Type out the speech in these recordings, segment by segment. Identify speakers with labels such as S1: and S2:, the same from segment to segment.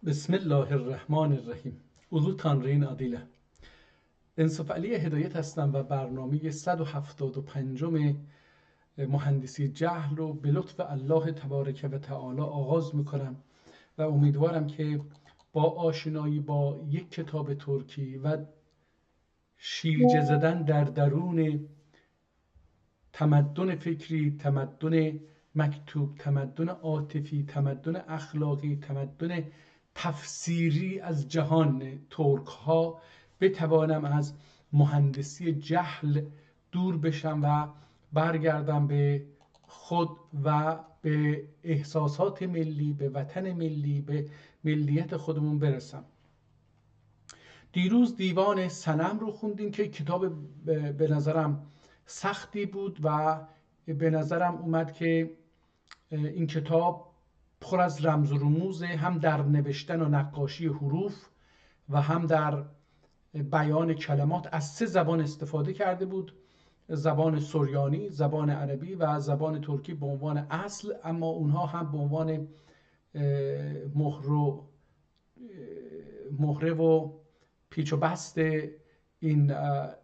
S1: بسم الله الرحمن الرحیم. اوضوعتان رین عادیله. انصاف علی هدایت هستم و برنامه 175 مهندسی جهل رو به لطف الله تبارک و تعالی آغاز میکنم و امیدوارم که با آشنایی با یک کتاب ترکی و شیرجه زدن در درون تمدن فکری، تمدن مکتوب، تمدن عاطفی، تمدن اخلاقی، تمدن تفسیری از جهان ترک ها بتوانم از مهندسی جهل دور بشم و برگردم به خود و به احساسات ملی، به وطن ملی، به ملیت خودمون برسم. دیروز دیوان صنم رو خوندیم که کتاب به نظرم سختی بود و به نظرم اومد که این کتاب پر از رمز و رموز، هم در نوشتن و نقاشی حروف و هم در بیان کلمات. از 3 زبان استفاده کرده بود: زبان سریانی، زبان عربی و زبان ترکی به عنوان اصل، اما اونها هم به عنوان مهره و پیچ و بست این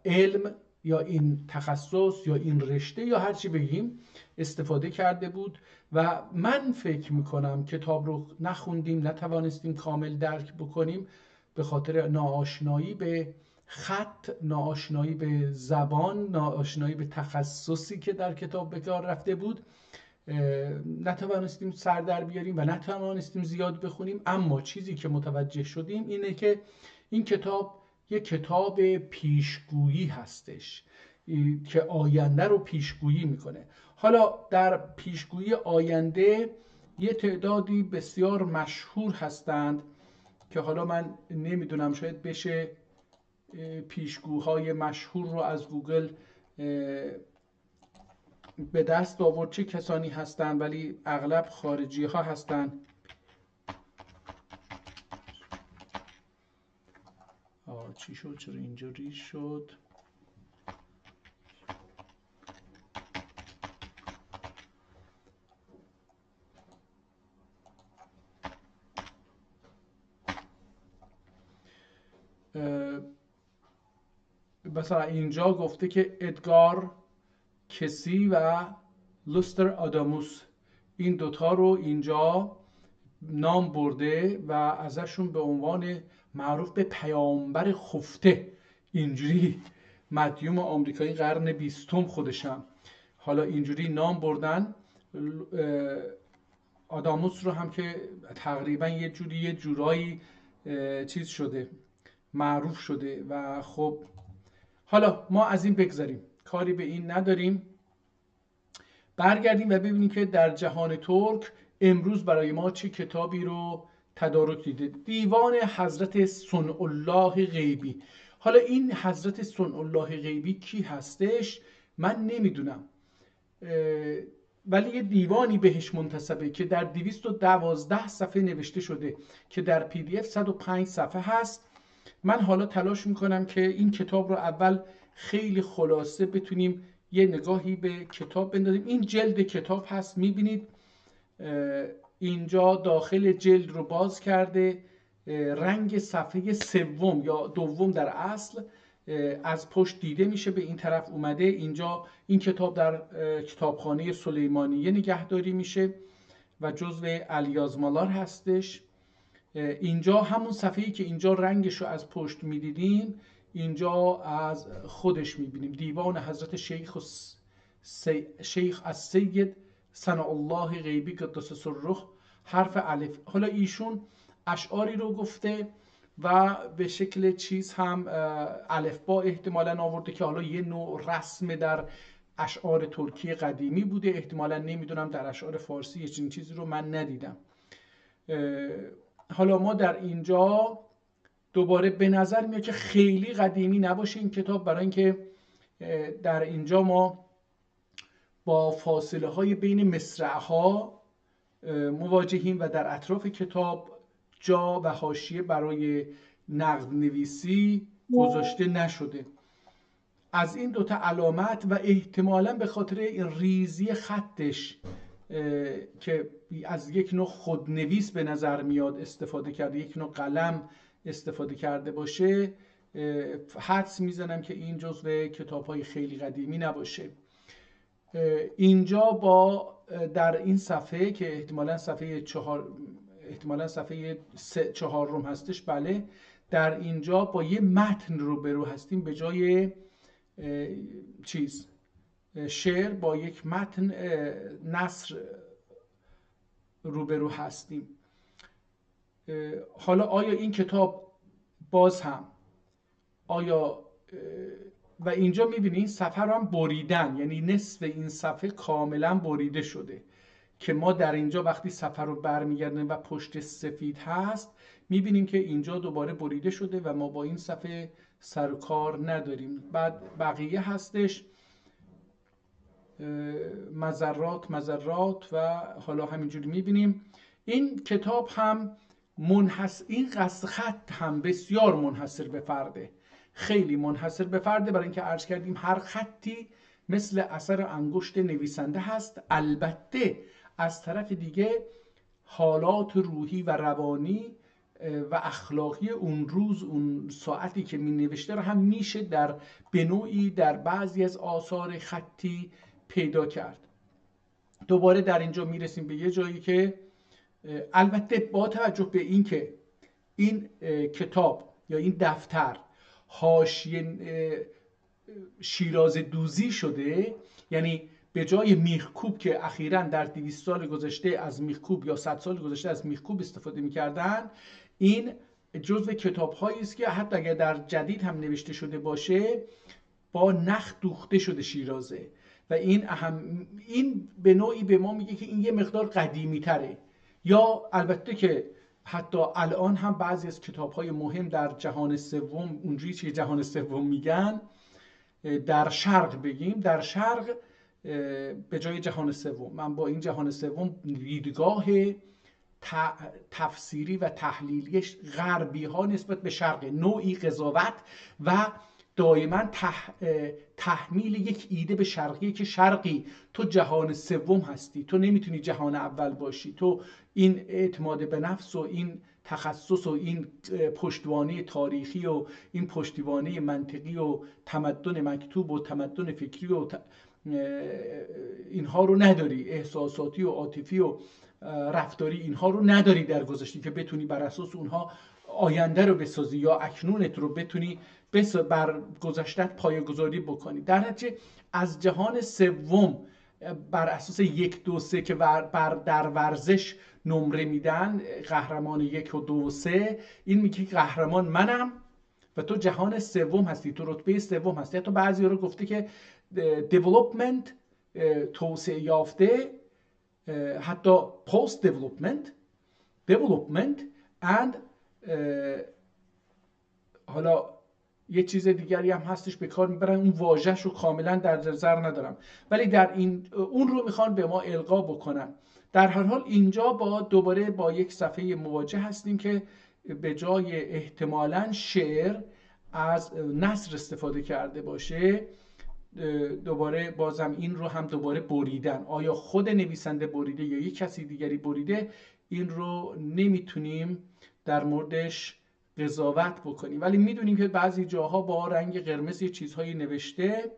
S1: علم یا این تخصص یا این رشته یا هر چی بگیم استفاده کرده بود. و من فکر میکنم کتاب رو نخوندیم، نتوانستیم کامل درک بکنیم به خاطر ناآشنایی به خط، ناآشنایی به زبان، ناآشنایی به تخصصی که در کتاب به کار رفته بود. نتوانستیم سر در بیاریم و نتوانستیم زیاد بخونیم. اما چیزی که متوجه شدیم اینه که این کتاب یک کتاب پیشگویی هستش که آینده رو پیشگویی میکنه. حالا در پیشگویی آینده یه تعدادی بسیار مشهور هستند که حالا من نمیدونم شاید بشه پیشگوهای مشهور رو از گوگل به دست آورد چه کسانی هستند، ولی اغلب خارجی ها هستند. چی شد؟ چرا اینجوری شد؟ مثلا اینجا گفته که ادگار کسی و لوستر آداموس، این دوتا رو اینجا نام برده و ازشون به عنوان معروف به پیامبر خفته، اینجوری مدیوم آمریکایی قرن 20 خودشم، حالا اینجوری نام بردن. آداموس رو هم که تقریبا یه جورایی چیز شده، معروف شده. و خب حالا ما از این بگذاریم، کاری به این نداریم. برگردیم و ببینیم که در جهان ترک امروز برای ما چه کتابی رو تدارک دیده. دیوان حضرت صنع الله غیبی. حالا این حضرت صنع الله غیبی کی هستش من نمیدونم، ولی یه دیوانی بهش منتسبه که در 212 صفحه نوشته شده که در پی دی اف 105 صفحه هست. من حالا تلاش میکنم که این کتاب رو اول خیلی خلاصه بتونیم یه نگاهی به کتاب بندازیم. این جلد کتاب هست، میبینید اینجا داخل جلد رو باز کرده، رنگ صفحه 3 یا 2 در اصل از پشت دیده میشه، به این طرف اومده. اینجا این کتاب در کتابخانه سلیمانیه نگهداری میشه و جزو الیازمالار هستش. اینجا همون صفحه‌ای که اینجا رنگش رو از پشت میدیدیم اینجا از خودش میبینیم: دیوان حضرت شیخ السید صنع الله غیبی قدس سره، حرف الف. حالا ایشون اشعاری رو گفته و به شکل چیز هم الفبا احتمالاً آورده که حالا یه نوع رسم در اشعار ترکی قدیمی بوده، احتمالاً نمیدونم در اشعار فارسی یه چیزی رو من ندیدم. حالا ما در اینجا دوباره به نظر میاد که خیلی قدیمی نباشه این کتاب، برای اینکه در اینجا ما با فاصله های بین مصرع ها مواجهیم و در اطراف کتاب جا و حاشیه برای نقد نویسی گذاشته نشده. از این دوتا علامت و احتمالاً به خاطر این ریزی خطش که از یک نوع خودنویس به نظر میاد استفاده کرده، یک نوع قلم استفاده کرده باشه، حدس میزنم که این جزو کتاب‌های خیلی قدیمی نباشه. اینجا در این صفحه که احتمالاً صفحه 4 هستش، بله، در اینجا با یه متن روبرو هستیم، به جای شعر با یک متن نثر روبرو هستیم. حالا آیا این کتاب باز هم و اینجا میبینید این صفحه رو هم بریدن، یعنی نصف این صفحه کاملا بریده شده که ما در اینجا وقتی صفحه رو برمیگردیم و پشت سفید هست میبینیم که اینجا دوباره بریده شده و ما با این صفحه سر و کار نداریم. بعد بقیه هستش مذرات و حالا همینجوری میبینیم. این کتاب هم این قصد خط هم بسیار منحصر به فرده، خیلی منحصر به فرده، برای اینکه عرض کردیم هر خطی مثل اثر انگشت نویسنده هست. البته از طرف دیگه حالات روحی و روانی و اخلاقی اون روز، اون ساعتی که می نوشته رو هم میشه به نوعی در بعضی از آثار خطی پیدا کرد. دوباره در اینجا میرسیم به یه جایی که البته با توجه به این که این کتاب یا این دفتر حاشیه شیراز دوزی شده، یعنی به جای میخکوب که اخیراً در 200 سال گذشته از میخکوب یا 100 سال گذشته از میخکوب استفاده میکردن، این جزو کتاب‌هایی است که حتی اگر در جدید هم نوشته شده باشه با نخ دوخته شده شیرازه و این به نوعی به ما میگه که این یه مقدار قدیمی تره. یا البته که حتی الان هم بعضی از کتاب‌های مهم در جهان سوم، اونجوری که جهان سوم میگن، در شرق بگیم، در شرق به جای جهان سوم، من با این جهان سوم دیدگاه تفسیری و تحلیلی غربی ها نسبت به شرق، نوعی قضاوت و دائما تحمیل یک ایده به شرقی که شرقی تو جهان سوم هستی، تو نمیتونی جهان اول باشی، تو این اعتماد به نفس و این تخصص و این پشتوانه تاریخی و این پشتوانه منطقی و تمدن مکتوب و تمدن فکری و اینها رو نداری، احساساتی و عاطفی و رفتاری اینها رو نداری در گذشته که بتونی بر اساس اونها آینده رو بسازی یا اکنونت رو بتونی بر گذشتت پایه‌گذاری بکنی. در نتیجه از جهان سوم بر اساس 1 2 3 که در ورزش نمره میدن، قهرمان 1 و 2 و 3، این میگه قهرمان منم و تو جهان سوم هستی، تو رتبه سوم هستی. حتی بعضی رو گفته که development، توسعه یافته، حتی post development and حالا یه چیز دیگری هم هستش به کار میبرن، اون واژه‌ش رو کاملا در نظر ندارم، ولی در اون رو میخوان به ما القا بکنن. در هر حال اینجا دوباره با یک صفحه مواجه هستیم که به جای احتمالاً شعر از نثر استفاده کرده باشه. دوباره بازم این رو هم دوباره بریدن. آیا خود نویسنده بریده یا یک کسی دیگری بریده، این رو نمیتونیم در موردش قضاوت بکنیم، ولی میدونیم که بعضی جاها با رنگ قرمز یه چیزهایی نوشته.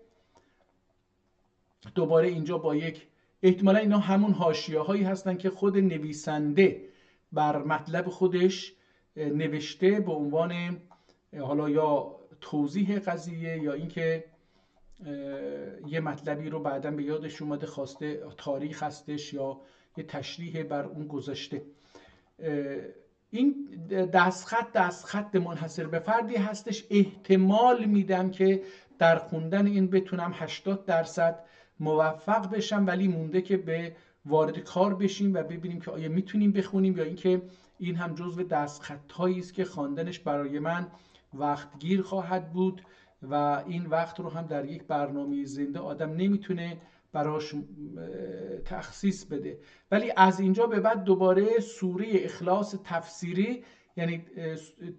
S1: دوباره اینجا با یک احتمالا اینا همون حاشیه هایی هستن که خود نویسنده بر مطلب خودش نوشته به عنوان حالا یا توضیح قضیه یا اینکه یه مطلبی رو بعداً به یادش اومده خواسته، تاریخ هستش یا یه تشریح بر اون گذشته. این دستخط منحصر به فردی هستش. احتمال میدم که در خوندن این بتونم 80% موفق بشم، ولی مونده که به وارد کار بشیم و ببینیم که آیا میتونیم بخونیم یا اینکه این هم جزو دستخط‌هایی است که خواندنش برای من وقتگیر خواهد بود و این وقت رو هم در یک برنامه زنده آدم نمیتونه براش تخصیص بده. ولی از اینجا به بعد دوباره سوره اخلاص تفسیری، یعنی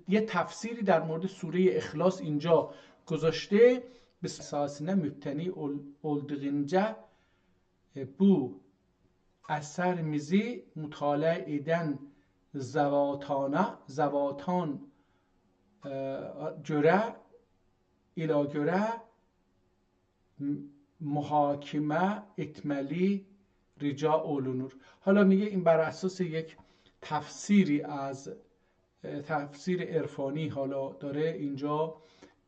S1: یه تفسیری در مورد سوره اخلاص اینجا گذاشته. به اساسنا مبتنی اولدغنجه بو اثر میزی مطالعه ایدن زواتان جره ایلا جره محاکمه اتملی رجا اولونور. حالا میگه این بر اساس یک تفسیری از تفسیر عرفانی حالا داره اینجا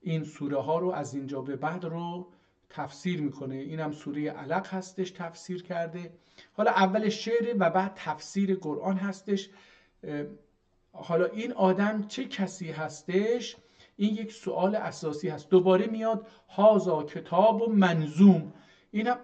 S1: این سوره ها رو از اینجا به بعد رو تفسیر میکنه. اینم سوره علق هستش تفسیر کرده. حالا اول شعر و بعد تفسیر قرآن هستش. حالا این آدم چه کسی هستش؟ این یک سوال اساسی هست. دوباره میاد هازا کتاب و منظوم، اینم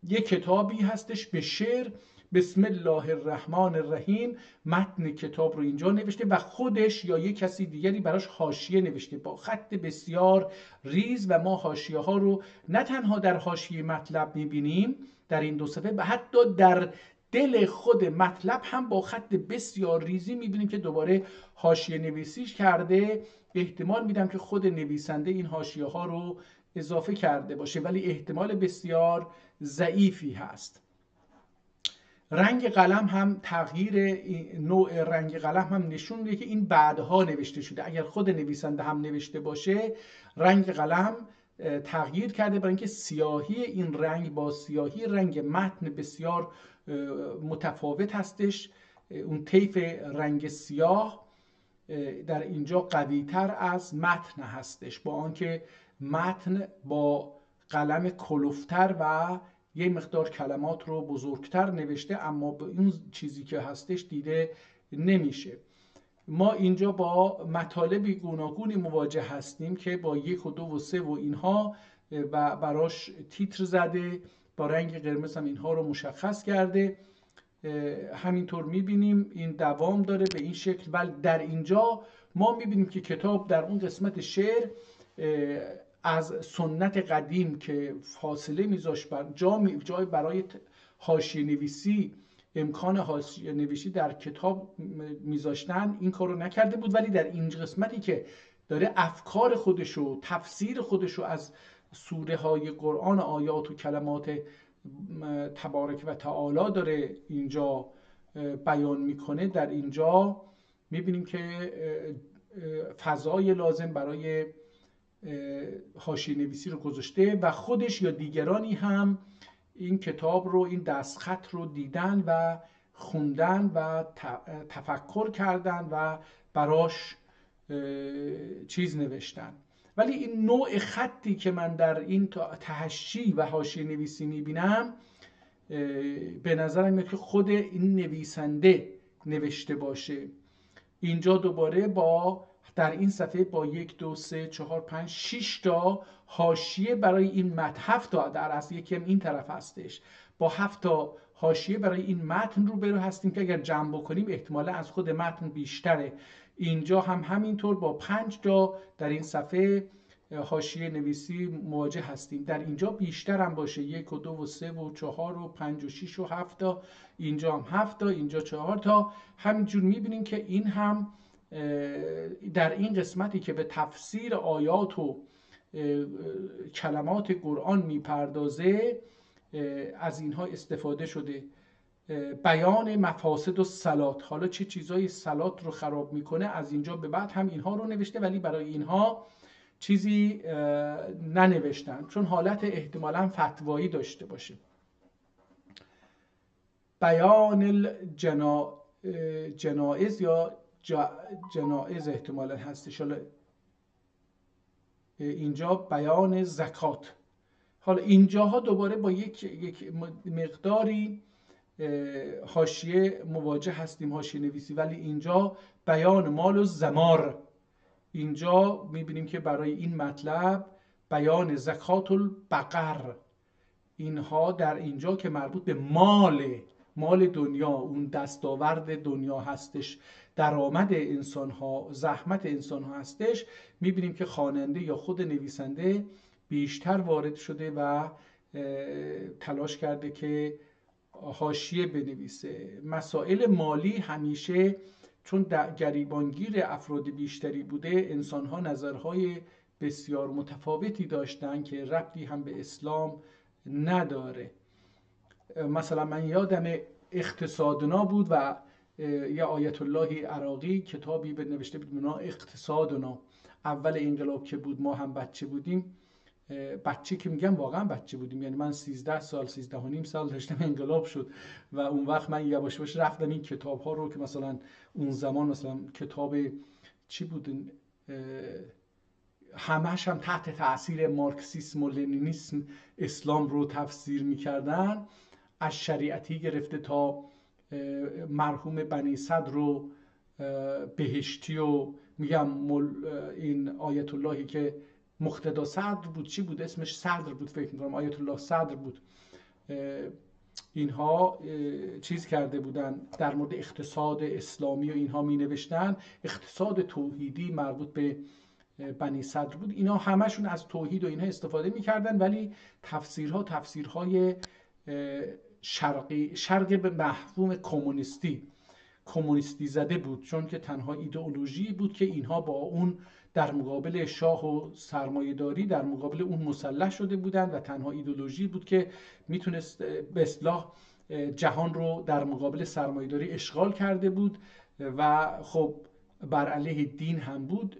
S1: یک کتابی هستش به شعر. بسم الله الرحمن الرحیم متن کتاب رو اینجا نوشته و خودش یا یک کسی دیگری براش حاشیه نوشته با خط بسیار ریز و ما حاشیه ها رو نه تنها در حاشیه مطلب میبینیم در این دو صفحه و حتی در دل خود مطلب هم با خط بسیار ریزی میبینیم که دوباره حاشیه نویسیش کرده. احتمال میدم که خود نویسنده این حاشیه ها رو اضافه کرده باشه، ولی احتمال بسیار ضعیفی هست. رنگ قلم هم تغییر نوع رنگ قلم هم نشون میده که این بعدها نوشته شده. اگر خود نویسنده هم نوشته باشه رنگ قلم تغییر کرده، برای اینکه سیاهی این رنگ با سیاهی رنگ متن بسیار متفاوت هستش. اون طیف رنگ سیاه در اینجا قوی‌تر از متن هستش، با آنکه متن با قلم کلفتر و یه مقدار کلمات رو بزرگتر نوشته، اما به این چیزی که هستش دیده نمیشه. ما اینجا با مطالبی گوناگونی مواجه هستیم که با 1 و 2 و 3 و اینها و براش تیتر زده، با رنگ قرمز هم اینها رو مشخص کرده. همینطور میبینیم این دوام داره به این شکل. ولی در اینجا ما میبینیم که کتاب در اون قسمت شعر از سنت قدیم که فاصله میذاشت جای برای حاشیه نویسی، امکان حاشیه نویسی در کتاب میذاشتن، این کارو نکرده بود. ولی در این قسمتی که داره افکار خودشو، تفسیر خودشو از سوره های قرآن، آیات و کلمات تبارک و تعالی داره اینجا بیان میکنه، در اینجا میبینیم که فضای لازم برای حاشیه نویسی رو گذاشته و خودش یا دیگرانی هم این کتاب رو، این دستخط رو دیدن و خوندن و تفکر کردن و براش چیز نوشتن. ولی این نوع خطی که من در این تحشی و حاشیه نویسی میبینم به نظرم میاد که خود این نویسنده نوشته باشه. اینجا دوباره با در این صفحه با 1 2 3 4 5 6 تا حاشیه برای این متن، 7 تا در اصل یکم این طرف هستش، با 7 تا حاشیه برای این متن روبرو هستیم که اگر جمع بکنیم احتمالا از خود متن بیشتره. اینجا هم همینطور با 5 تا در این صفحه حاشیه نویسی مواجه هستیم. در اینجا بیشتر هم باشه، 1 و 2 و 3 و 4 و 5 و 6 و 7 تا، اینجا هم 7 تا، اینجا 4 تا. همینجور میبینیم که این هم در این قسمتی که به تفسیر آیات و کلمات قرآن میپردازه از اینها استفاده شده. بیان مفاسد و صلات، حالا چه چیزایی صلات رو خراب میکنه، از اینجا به بعد هم اینها رو نوشته، ولی برای اینها چیزی ننوشتن چون حالت احتمالاً فتوایی داشته باشه. بیان جنائز یا جنائز احتمالاً هستش. حالا اینجا بیان زکات. حالا اینجاها دوباره با یک مقداری حاشیه مواجه هستیم، حاشیه نویسی. ولی اینجا بیان مال و زمار، اینجا میبینیم که برای این مطلب بیان زکات البقر، اینها در اینجا که مربوط به مال دنیا، اون دستاورد دنیا هستش، درآمد انسان ها، زحمت انسان ها هستش، میبینیم که خواننده یا خود نویسنده بیشتر وارد شده و تلاش کرده که حاشیه بنویسه. مسائل مالی همیشه چون گریبانگیر افراد بیشتری بوده، انسان ها نظرهای بسیار متفاوتی داشتن که ربطی هم به اسلام نداره. مثلا من یادم اقتصادنا بود و یا آیت الله عراقی کتابی به نوشته بود به نام اقتصادنا. اول انقلاب که بود ما هم بچه بودیم، بچه که میگم واقعا بچه بودیم، یعنی من 13 سال 13 و نیم سال داشتم انقلاب شد و اون وقت من یواش یواش رفتم این کتاب ها رو که مثلا اون زمان مثلا کتاب چی بود، همش هم تحت تاثیر مارکسیسم و لنینیسم اسلام رو تفسیر میکردن، از شریعتی گرفته تا مرحوم بنی صدر و بهشتی و میگم این آیت اللهی که مقتدا صدر بود، چی بود اسمش، صدر بود فکر میکنم، آیت الله صدر بود، اینها چیز کرده بودن در مورد اقتصاد اسلامی و اینها می نوشتن. اقتصاد توحیدی مربوط به بنی صدر بود. اینا همشون از توحید و اینها استفاده میکردن، ولی تفسیرها تفسیرهای شرقی به مفهوم کمونیستی زده بود، چون که تنها ایدئولوژی بود که اینها با اون در مقابل شاه و سرمایه‌داری در مقابل اون مسلح شده بودند و تنها ایدئولوژی بود که میتونست به اصطلاح جهان رو در مقابل سرمایه‌داری اشغال کرده بود و خب بر علیه دین هم بود.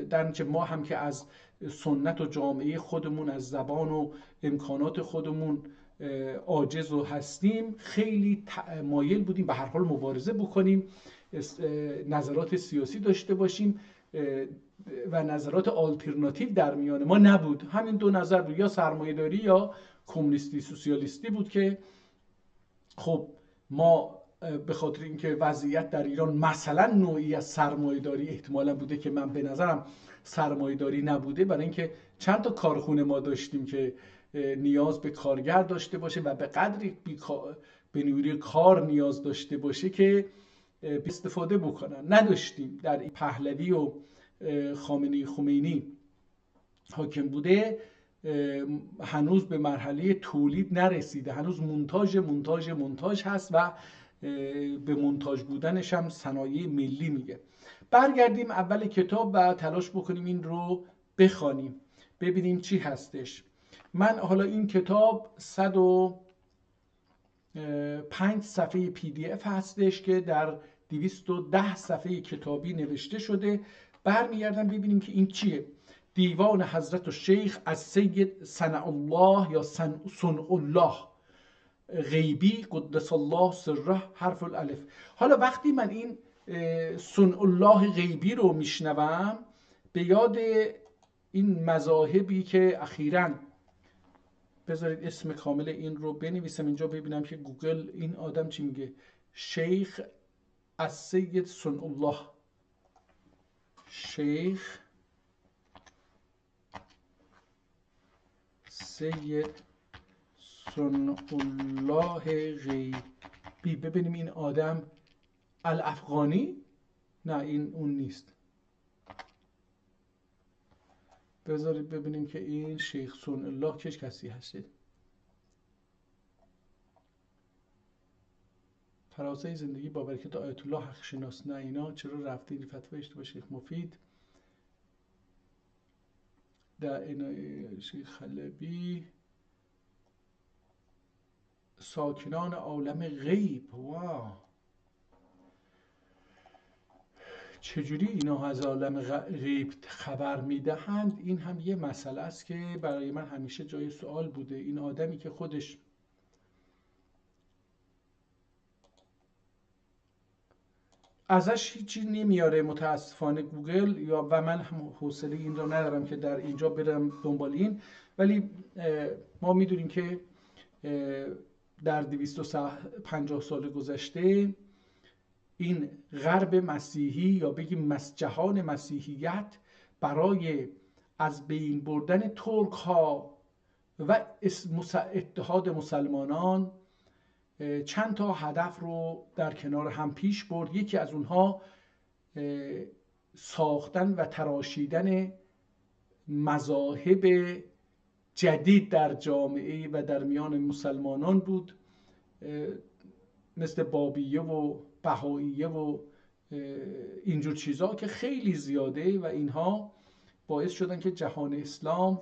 S1: در نتیجه ما هم که از سنت و جامعه خودمون، از زبان و امکانات خودمون عاجز و هستیم، خیلی مایل بودیم به هر حال مبارزه بکنیم، نظرات سیاسی داشته باشیم و نظرات آلترناتیو در میان ما نبود. همین دو نظر بود، یا سرمایه‌داری یا کمونیستی سوسیالیستی بود که خب ما به خاطر اینکه وضعیت در ایران مثلا نوعی از سرمایه‌داری احتمالاً بوده که من به نظرم سرمایه‌داری نبوده، برای اینکه چند تا کارخونه ما داشتیم که نیاز به کارگر داشته باشه و به قدری به نیروی کار نیاز داشته باشه که استفاده بکنن نداشتیم. در پهلوی و خمینی حاکم بوده هنوز به مرحله تولید نرسیده، هنوز منتاج هست و به منتاج بودنش هم صنایع ملی میگه. برگردیم اول کتاب و تلاش بکنیم این رو بخوانیم ببینیم چی هستش. من حالا این کتاب 105 صفحه PDF هستش که در 210 صفحه کتابی نوشته شده. برمیگردم ببینیم که این چیه. دیوان حضرت الشیخ از سید صنع الله یا صنع الله غیبی قدس الله سره حرف الالف. حالا وقتی من این صنع الله غیبی رو میشنوم به یاد این مذاهبی که اخیراً، بذارید اسم کامل این رو بنویسم اینجا ببینم که گوگل این آدم چی میگه. شیخ از سید صنع الله، شیخ سید صنع الله غیبی. ببینیم این آدم الافغانی، نه این اون نیست. بذارید ببینیم که این شیخ صنع الله چه کسی هسته. فراسه زندگی با برکت آیت الله حق شناس. نه اینا چرا رفته این فتوا اشتباه. شیخ مفید در شیخ خلبی ساکنان عالم غیب. واو، چجوری اینا از عالم غیب خبر میدهند؟ این هم یه مسئله است که برای من همیشه جای سوال بوده. این آدمی که خودش ازش هیچی نمیاره متاسفانه گوگل، یا و من هم حوصله این رو ندارم که در اینجا برم دنبال این، ولی ما میدونیم که در 250 سال گذشته این غرب مسیحی یا بگیم جهان مسیحیت برای از بین بردن ترک ها و اتحاد مسلمانان چند تا هدف رو در کنار هم پیش برد. یکی از اونها ساختن و تراشیدن مذاهب جدید در جامعه و در میان مسلمانان بود، مثل بابیه و بهائیه و اینجور چیزا که خیلی زیاده و اینها باعث شدن که جهان اسلام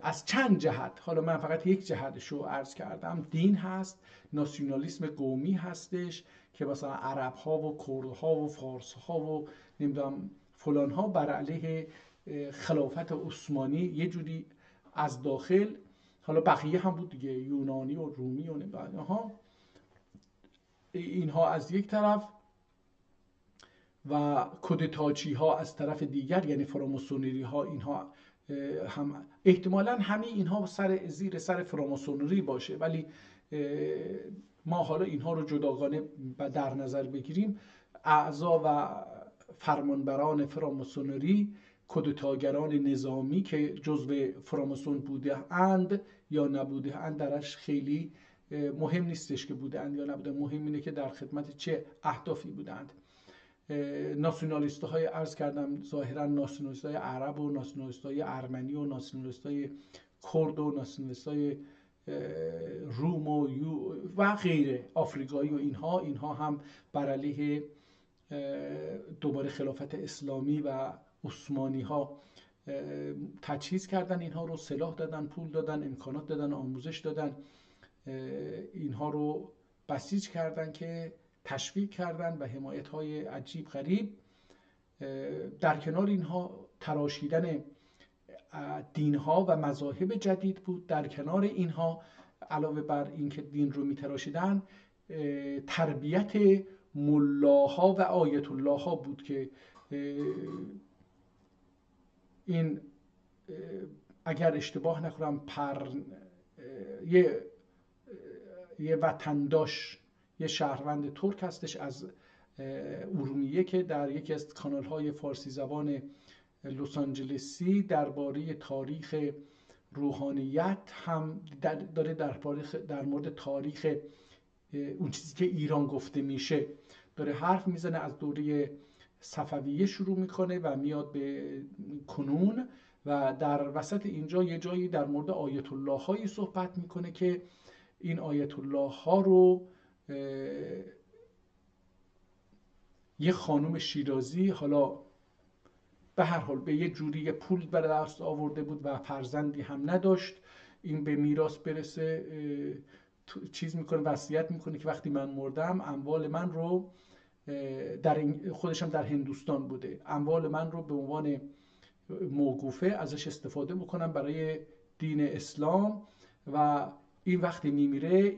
S1: از چند جهت، حالا من فقط یک جهتش رو عرض کردم، دین هست، ناسیونالیسم قومی هستش که مثلا عرب ها و کرد ها و فارس ها و نمیدونم فلان ها بر علیه خلافت عثمانی یه جوری از داخل، حالا بقیه هم بود دیگه، یونانی و رومی و نمیدونم اینها از یک طرف و کودتاچی ها از طرف دیگر، یعنی فراماسونری ها، اینها هم احتمالاً همه اینها زیر سر فراماسونری باشه، ولی ما حالا اینها رو جداگانه در نظر بگیریم. اعضا و فرمانبران فراماسونری، کودتاگران نظامی که جزو فراماسون بوده اند یا نبوده اند درش خیلی مهم نیستش که بوده اند یا نبوده، مهم اینه که در خدمت چه اهدافی بودند. ناسیونالیست های عرض کردم ظاهرا ناسیونالیست های عرب و ناسیونالیست های ارمنی و ناسیونالیست های کرد و ناسیونالیست های روم و غیره، آفریقایی و اینها هم بر علیه دوباره خلافت اسلامی و عثمانی ها تجهیز کردن، اینها رو سلاح دادن، پول دادن، امکانات دادن، آموزش دادن، اینها رو بسیج کردن که تشویق کردن و حمایت های عجیب غریب. در کنار اینها تراشیدن دین ها و مذاهب جدید بود. در کنار اینها علاوه بر اینکه دین رو میتراشیدن، تربیت ملاها و آیت الله ها بود که این اگر اشتباه نکنم یه وطنداش، یه شهروند ترک هستش از ارومیه که در یکی از کانال های فارسی زبان لس آنجلسی درباره تاریخ روحانیت هم داره در مورد تاریخ اون چیزی که ایران گفته میشه داره حرف میزنه. از دوره صفویه شروع میکنه و میاد به کنون و در وسط اینجا یه جایی در مورد آیت الله هایی صحبت میکنه که این آیت الله ها رو یه خانم شیرازی، حالا به هر حال به یه جوری پول به دست آورده بود و فرزندی هم نداشت، این به میراث برسه چیز میکنه، وصیت میکنه که وقتی من مردم اموال من رو خودشم در هندوستان بوده، اموال من رو به عنوان موقوفه ازش استفاده بکنم برای دین اسلام. و این وقتی میمیره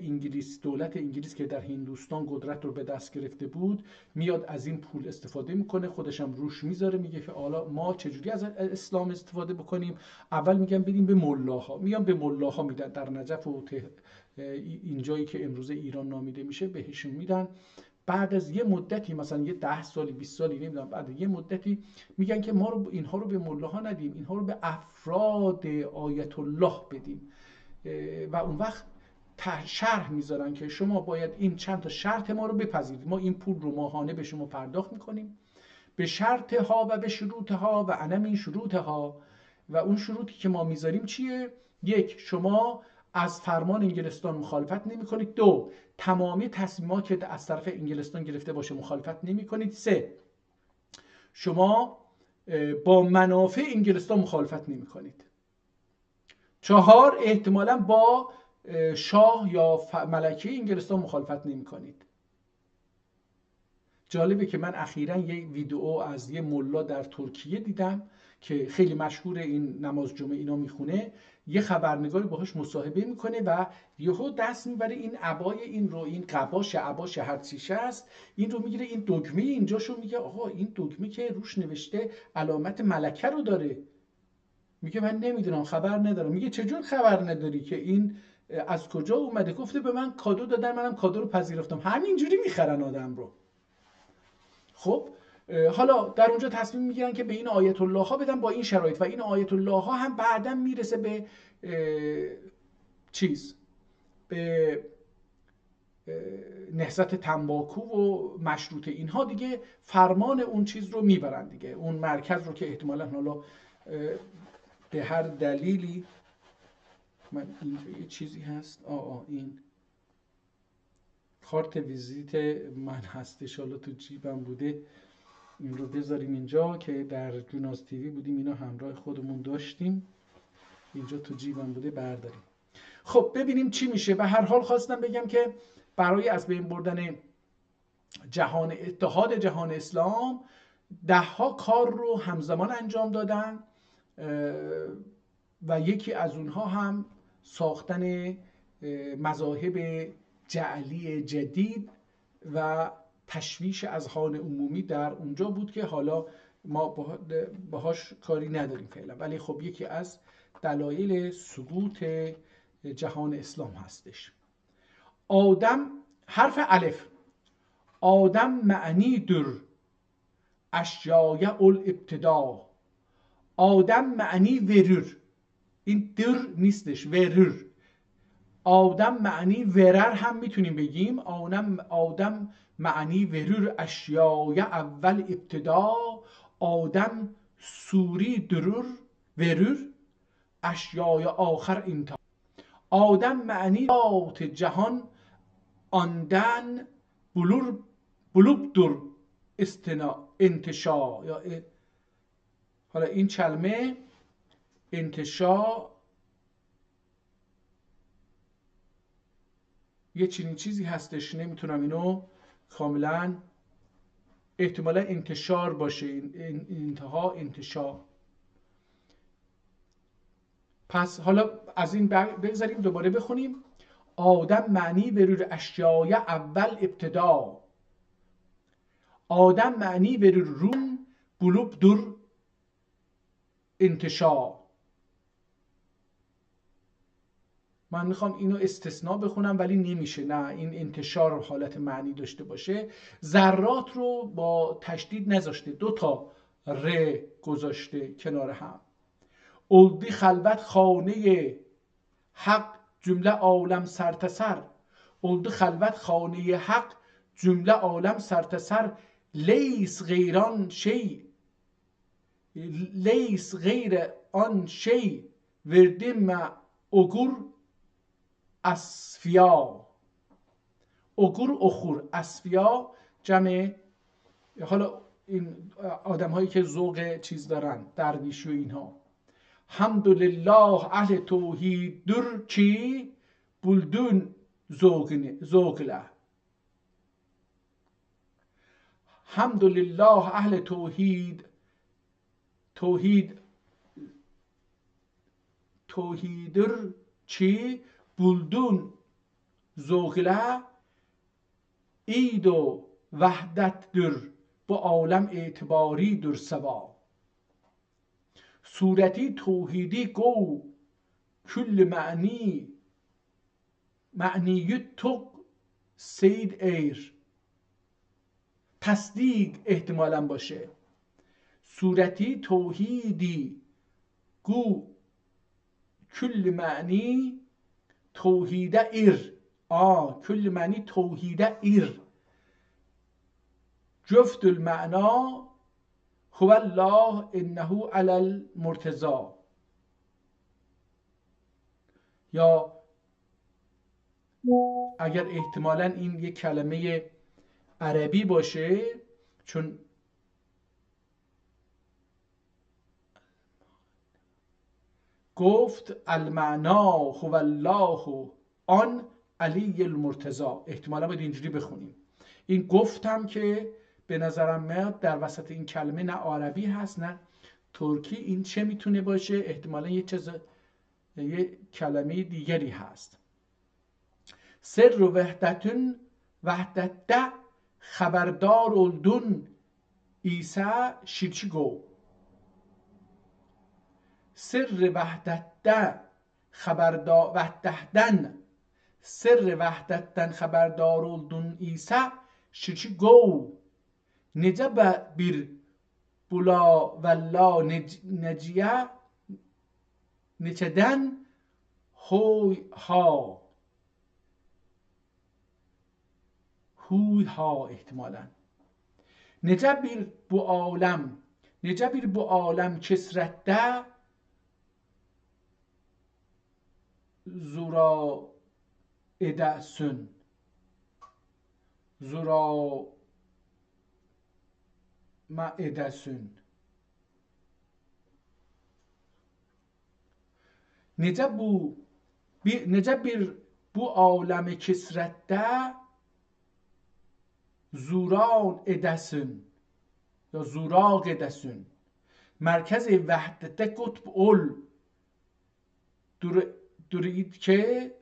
S1: دولت انگلیس که در هندوستان قدرت رو به دست گرفته بود میاد از این پول استفاده میکنه، خودشم روش میذاره، میگه که حالا ما چجوری از اسلام استفاده بکنیم. اول میگن بدیم به ملاها، میان به ملاها میدن در نجف و این جایی که امروز ایران نامیده میشه بهشون میدن. بعد از یه مدتی مثلا یه 10 سالی 20 سالی نمیدونم، بعد یه مدتی میگن که ما اینها رو به ملاها ندیم، اینها رو به افراد آیت الله بدیم و اون وقت شرح میذارن که شما باید این چند تا شرط ما رو بپذیرید، ما این پول رو ماهانه به شما پرداخت میکنیم به شرط ها و به شروط ها و انا من شروط ها. و اون شروطی که ما میذاریم چیه؟ 1. شما از فرمان انگلستان مخالفت نمی کنید. 2. تمامی تصمیمات که از طرف انگلستان گرفته باشه مخالفت نمی کنید. 3. شما با منافع انگلستان مخالفت نمی کنید. 4. احتمالاً با شاه یا ملکه انگلستان مخالفت نمی کنید. جالبه که من اخیراً یک ویدیو از یه ملا در ترکیه دیدم که خیلی مشهور، این نماز جمعه اینا میخونه، یه خبرنگاری باهاش مصاحبه میکنه و یهو دست میبره این عبای این رو، این قباش هر چیشه است، این رو میگیره، این دکمه اینجاشو میگه آقا این دکمه که روش نوشته علامت ملکه رو داره. میگه من نمیدونم، خبر ندارم. میگه چجور خبر نداری که این از کجا اومده؟ گفته به من کادو دادن، منم کادو رو پذیرفتم. همینجوری میخرن آدم رو. خب حالا در اونجا تصمیم میگیرن که به این آیت الله ها بدن با این شرایط، و این آیت الله ها هم بعداً میرسه به به نهضت تنباکو و مشروطه، اینها دیگه فرمان اون چیز رو میبرن دیگه، اون مرکز رو که احتمالاً حالا به هر دلیلی، من اینجا یه چیزی هست، این کارت ویزیت من هستش، حالا تو جیبم بوده، این رو بذاریم اینجا که در جوناز تیوی بودیم اینا همراه خودمون داشتیم. اینجا تو جیبم بوده برداریم. خب ببینیم چی میشه. به هر حال خواستم بگم که برای از بین بردن اتحاد جهان اسلام 10 کار رو همزمان انجام دادن و یکی از اونها هم ساختن مذاهب جعلی جدید و تشویش اذهان عمومی در اونجا بود که حالا ما باهاش کاری نداریم فعلا، ولی خب یکی از دلایل سقوط جهان اسلام هستش. آدم، حرف الف، آدم معنی در اشیای الابتدا. آدم معنی ورر، این در نیستش، ورر. آدم معنی ورر هم میتونیم بگیم. آدم معنی ورر اشیای اول ابتدا. آدم سوری درر ورر اشیای آخر انتها. آدم معنی ذات جهان آندن بلوب در انتشا. یا حالا این کلمه انتشا یه چنین چیزی هستش، نمیتونم اینو کاملا، احتمالا انتشار باشه، انتها انتشا. پس حالا از این بگذاریم دوباره بخونیم. آدم معنی ورور اشیای اول ابتدا. آدم معنی ورور رون بلوب در انتشا. من میخوام اینو استثناء بخونم ولی نمیشه، نه این انتشار حالت معنی داشته باشه. ذرات رو با تشدید نذاشته، 2 ر گذاشته کنار هم. اولدی خلوت خانه حق جمله عالم سرتسر. اولدی خلوت خانه حق جمله عالم سرتسر. لیس غیران شی، لیس غیر آن شی وردم اگر اصفیا. اگر اخور اصفیا جمع. حالا این آدم هایی که ذوق چیز دارن، درویشی و اینها. حمدلله اهل توحید در کی بلدون زوگله. حمدلله اهل توحیدر چی بلدون زوگله. اید و وحدت در با عالم اعتباری در سوا. صورتی توحیدی گو کل معنی تو سید ایر. تصدیق احتمالا باشه. صورتی توحیدی گو کل معنی توحیده ایر. کل معنی توحیده ایر. جفت المعنا هو الله انه علی المرتضی. یا اگر احتمالا این یک کلمه عربی باشه، چون گفت المعنا هو الله آن علی المرتضی، احتمالا باید اینجوری بخونیم. این گفتم که به نظرم میاد در وسط این کلمه نه عربی هست نه ترکی. این چه میتونه باشه؟ احتمالا یه کلمه دیگری هست. سر و وحدت ده خبردار اولدون ایسا شیرچی گو. سر وحدت ده سر وحدتن خبردار اولدون ایسا شیرچی گو. نجب bir bula valla neciye neçeden huy ha. huy ha احتمالا. نجب bir bu alem kesrette zura edesün. zura معدسون. nece bir bu alemi kesrette زوران edesin ya zurak edesin. Merkez vahdete kutb ol dur id ki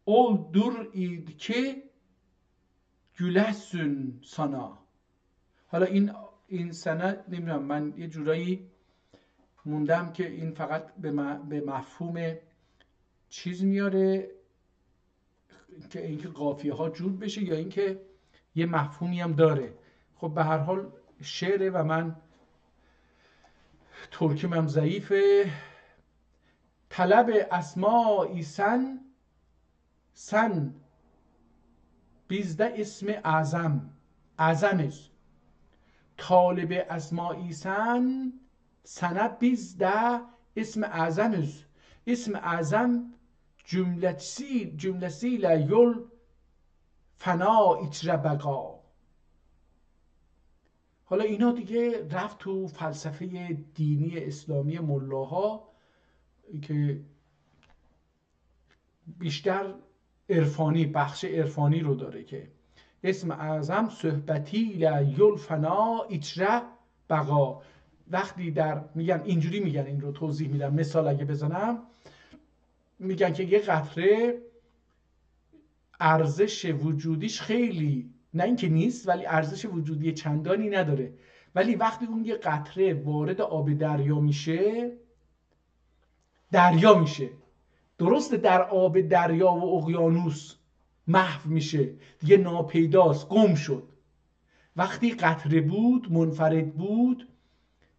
S1: ol dur id ki gülesin sana. حالا این سند نمیدونم، من یه جورایی موندم که این فقط به مفهوم چیز میاره که اینکه قافیه ها جور بشه یا اینکه یه مفهومی هم داره. خب به هر حال شعره و من ترکیم هم ضعیفه. طلب اسمائی سن bizde ismi azamiz. طالب اسمائی sana bizde ismi azamiz. اسم اعظم cümlesiyle yol فنا اجر بقا. حالا اینا دیگه رفت تو فلسفه دینی اسلامی ملاها که بیشتر عرفانی، بخش عرفانی رو داره که اسم اعظم صحبتی لیل فنا اجر بقا. وقتی میگن اینجوری میگن، این رو توضیح میدم، مثال اگه بزنم میگن که یه قطره ارزش وجودیش خیلی، نه اینکه نیست ولی ارزش وجودی چندانی نداره، ولی وقتی اون یه قطره وارد آب دریا میشه درسته در آب دریا و اقیانوس محو میشه دیگه، ناپیداست، گم شد. وقتی قطره بود، منفرد بود،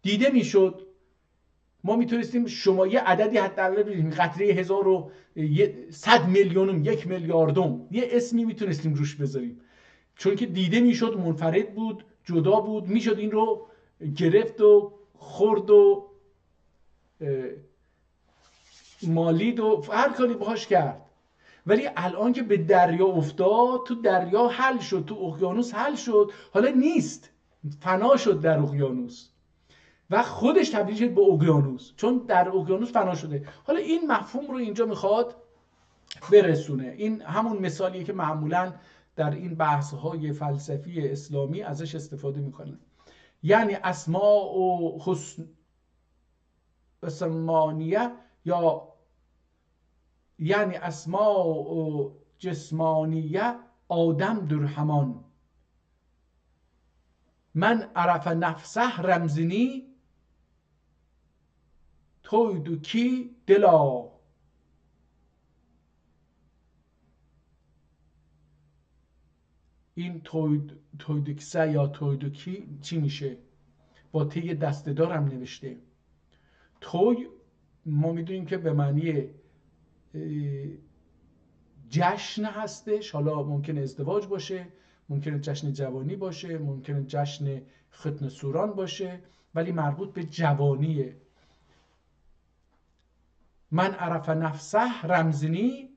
S1: دیده میشد. ما میتونستیم شما یه عددی حداقل بگیم، قطره 1100 میلیونم، 1 میلیاردم، یه اسمی میتونستیم روش بذاریم، چون که دیده میشد، منفرد بود، جدا بود، میشد این رو گرفت و خورد و مالید و هر کاری باهاش کرد. ولی الان که به دریا افتاد، تو دریا حل شد، تو اقیانوس حل شد، حالا نیست، فنا شد در اقیانوس و خودش تبدیل شد به اقیانوس، چون در اقیانوس فنا شده. حالا این مفهوم رو اینجا میخواد برسونه. این همون مثالیه که معمولا در این بحث‌های فلسفی اسلامی ازش استفاده میکنن. یعنی اسماء و حسن اسمانیه یا یعنی اسماء و جسمانیه آدم در همان. من عرف نفسه رمزینی تویدو کی دلا. این تویدکسه یا تویدوکی چی میشه؟ با تی دسته‌دارم نوشته. توی ما میدونیم که به معنی جشن هستش، حالا ممکنه ازدواج باشه، ممکنه جشن جوانی باشه، ممکنه جشن ختن سوران باشه، ولی مربوط به جوانیه. من عرف نفسه رمزینی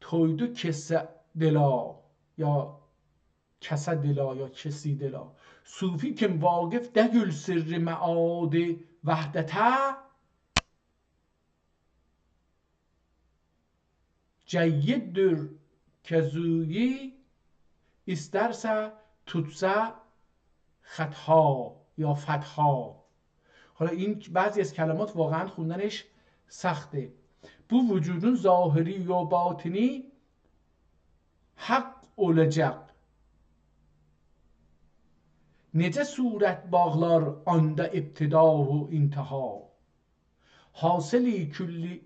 S1: تویدو کس دلا یا کس دلا یا کسی دلا. صوفی که واقف دگل سر معاد وحدته جیددر کزویی استرسه توتسه خطها یا فتها. حالا این بعضی از کلمات واقعا خوندنش سخته. Bu vücudun zahiri ya batini hak olacak. Nece suret bağlar anda iptida و انتها. حاصلی کلی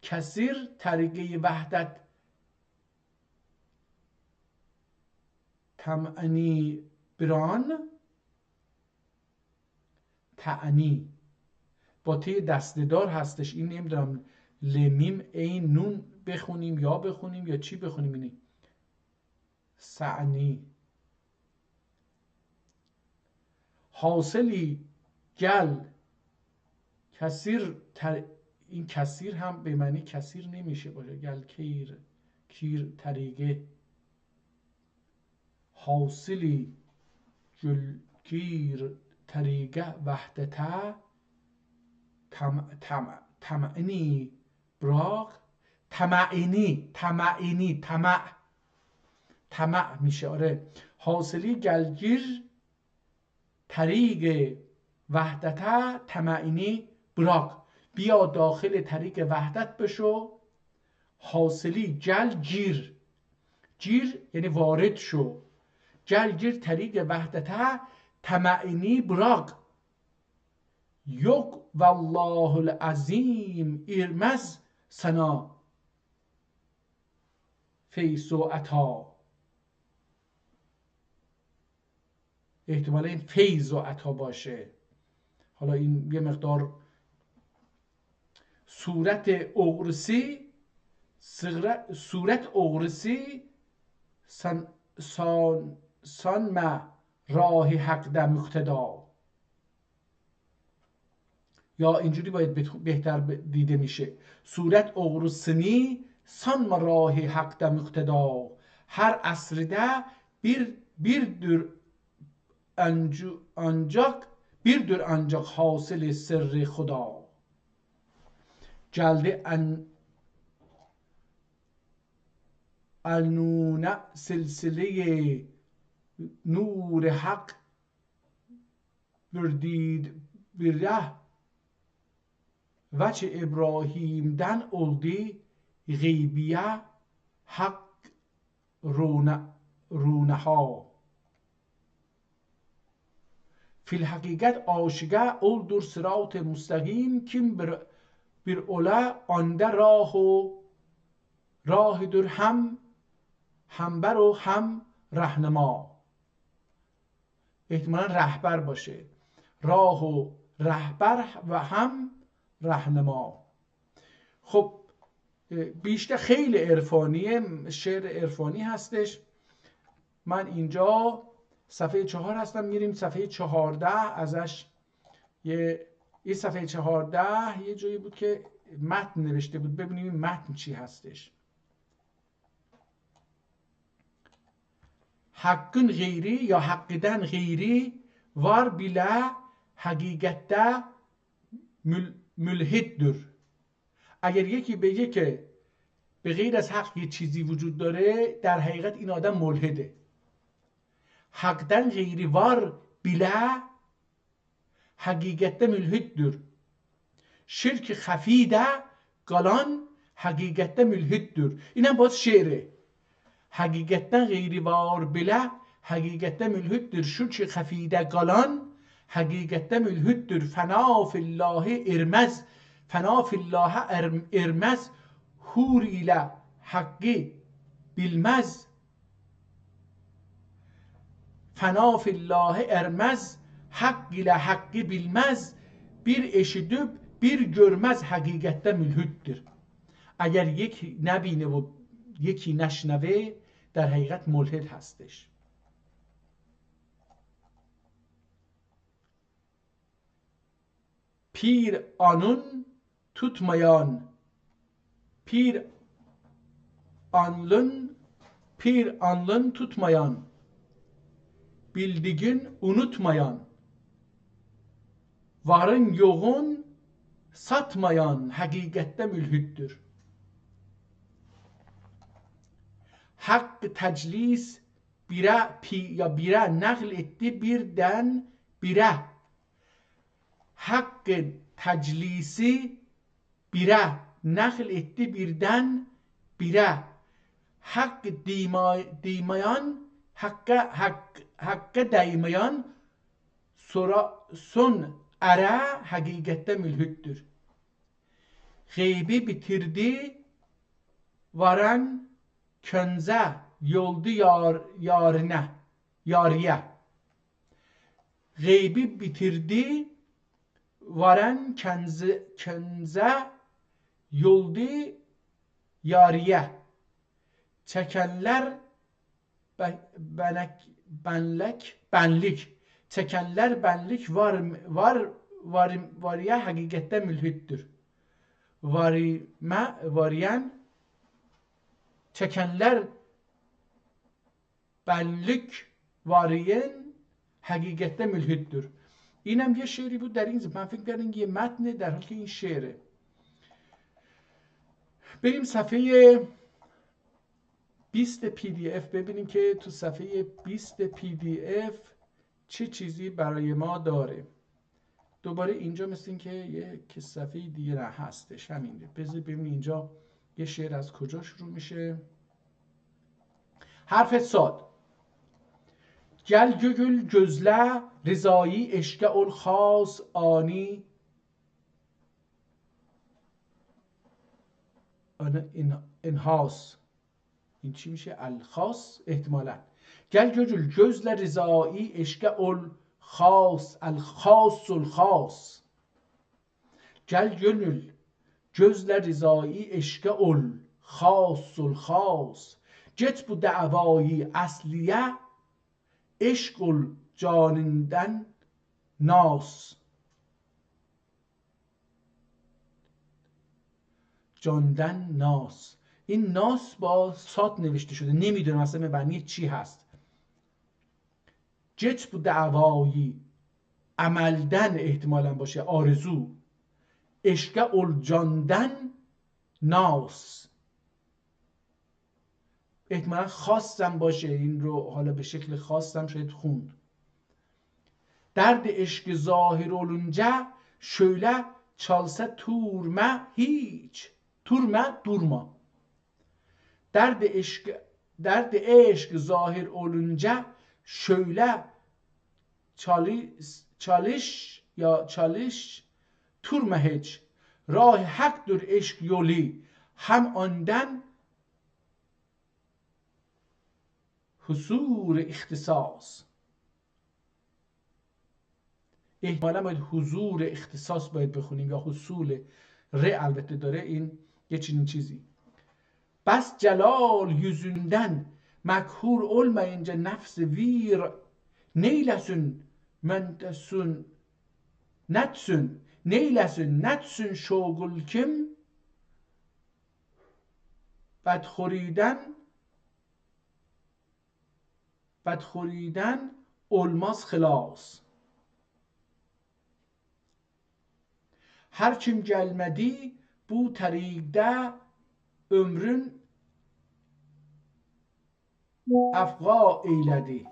S1: کثیر طریقه وحدت تمعنی بران. تعنی با تی دسته‌دار هستش، این نمیدونم لمیم این نون بخونیم یا بخونیم یا چی بخونیم. اینی سعنی. حاصلی گل کثیر این کثیر هم به معنی کثیر نمیشه باشه، گل کیر طریقه. حاصلی گیر طریقه وحدته تمعنی براق. طمع میشه. آره. حاصلی گلگیر طریق وحدت طمعنی براق. بیا داخل طریق وحدت بشو. حاصلی گیر یعنی وارد شو. گیر طریق وحدت طمعنی براق. یک والله العظیم ارمز سنا فیض و عطا. احتمالا این فیض و عطا باشه. حالا این یه مقدار صورت اغرسی سان ما راه حق در مقتدا. یا اینجوری باید بهتر دیده میشه. صورت اغرسنی سان ما راه حق در مقتدا. هر asrda birdir ancak hasıl sırrı Xuda. Geldi النون سلسله نور حق بردید بره وچه ابراهیم'den oldu gıybiye hak runeha. Fil hakikat aşıga oldur sırat-ı müstakim kim bir ola anda راهdur همبر و هم رهنما. احتمالا رهبر باشه. راه و رهبر و هم رهنما. خب بیشتر خیلی عرفانیه، شعر عرفانی هستش. من اینجا صفحه 4 هستم، میریم صفحه 14 ازش. این صفحه 14 یه جایی بود که متن نوشته بود، ببینیم این متن چی هستش. hakkın gayri یا hakkıdan gayri var bile hakikatte mülhiddir. اگر یکی بگه که به غیر از حق یه چیزی وجود داره، در حقیقت این آدم ملحده. حقدن غیری var bile hakikatte mülhiddir. شرک خفی ده قالان hakikatte mülhiddir. اینم باز شعره. حقیقتا غیری وار بله حقیقتا ملحدdir. شرک خفیده قالان حقیقتا ملحدdir. فنا فی الله ارمز هور ile hakkı bilmez. فنا فی الله ارمز hak ile hakkı bilmez. bir eşidüp bir görmez حقیقتا ملحدdir. اگر یکی نبینه و یکی نشنوه در حقیقت ملحد هستش. پیر آنون tutmayan bildiğin unutmayan varın yoğun satmayan hakikatte mülhüttür. Hak teclis bire nakl etti birden bire. Hak teclisi bire nakl etti birden bire. Hak değmeyen hakka değmeyen son ara hakikatte mülhüttür. Gaybi bitirdi varan könze yoldu yariye. Gaybi bitirdi varan könze yoldu yariye. Çekenler benlik. Çekenler benlik variye hakikatte mülhüttür. Variyen çekenler benlik variyen hakikatte mülhüttür. اینم یه شعری بود در این. من فکر کردم یه متنه در حالی که این شعره. بریم صفحه 20 PDF ببینیم که تو صفحه 20 PDF چه چیزی برای ما داره. دوباره اینجا مثل این که یک صفحه دیگه نه هستش، همینه. بذار ببینیم اینجا یه شعر از کجا شروع میشه. حرف صاد. گل گل جزله رضایی اشک الخاص آنی انهاس. این چی میشه؟ الخاص احتمالا. گل گل جزله رضایی اشک الخاص الخاص الخاص. گل گل جزله رضایی اشک الخاص الخاص. جت bu دعوایی اصلیه عشق جانندن ناس. جاندن ناس. این ناس با سات نوشته شده، نمیدونم اصلا به معنی چی هست. جت bu دعوایی عملدن احتمالا باشه، آرزو. عشق جاندن ناس احتمالا خواستم باشه، این رو حالا به شکل خواستم شاید خوند. درد عشق ظاهر olunca şöyle çalsa turma hiç. Turma durma. درد عشق ظاهر olunca şöyle çalış turma hiç. راه حقdır عشق yolu هم آندن حضور اختصاص. احتمالا باید حضور اختصاص باید بخونیم یا حصول البته داره این یه چنین چیزی. بس جلال yüzünden مکهور olmayınca nefs vir neylesin mentesun netsun neylesin netsun şogul kim بدخوریدن olmaz خلاص. Her kim gelmedi bu tarikte ömrün افقا eyledi.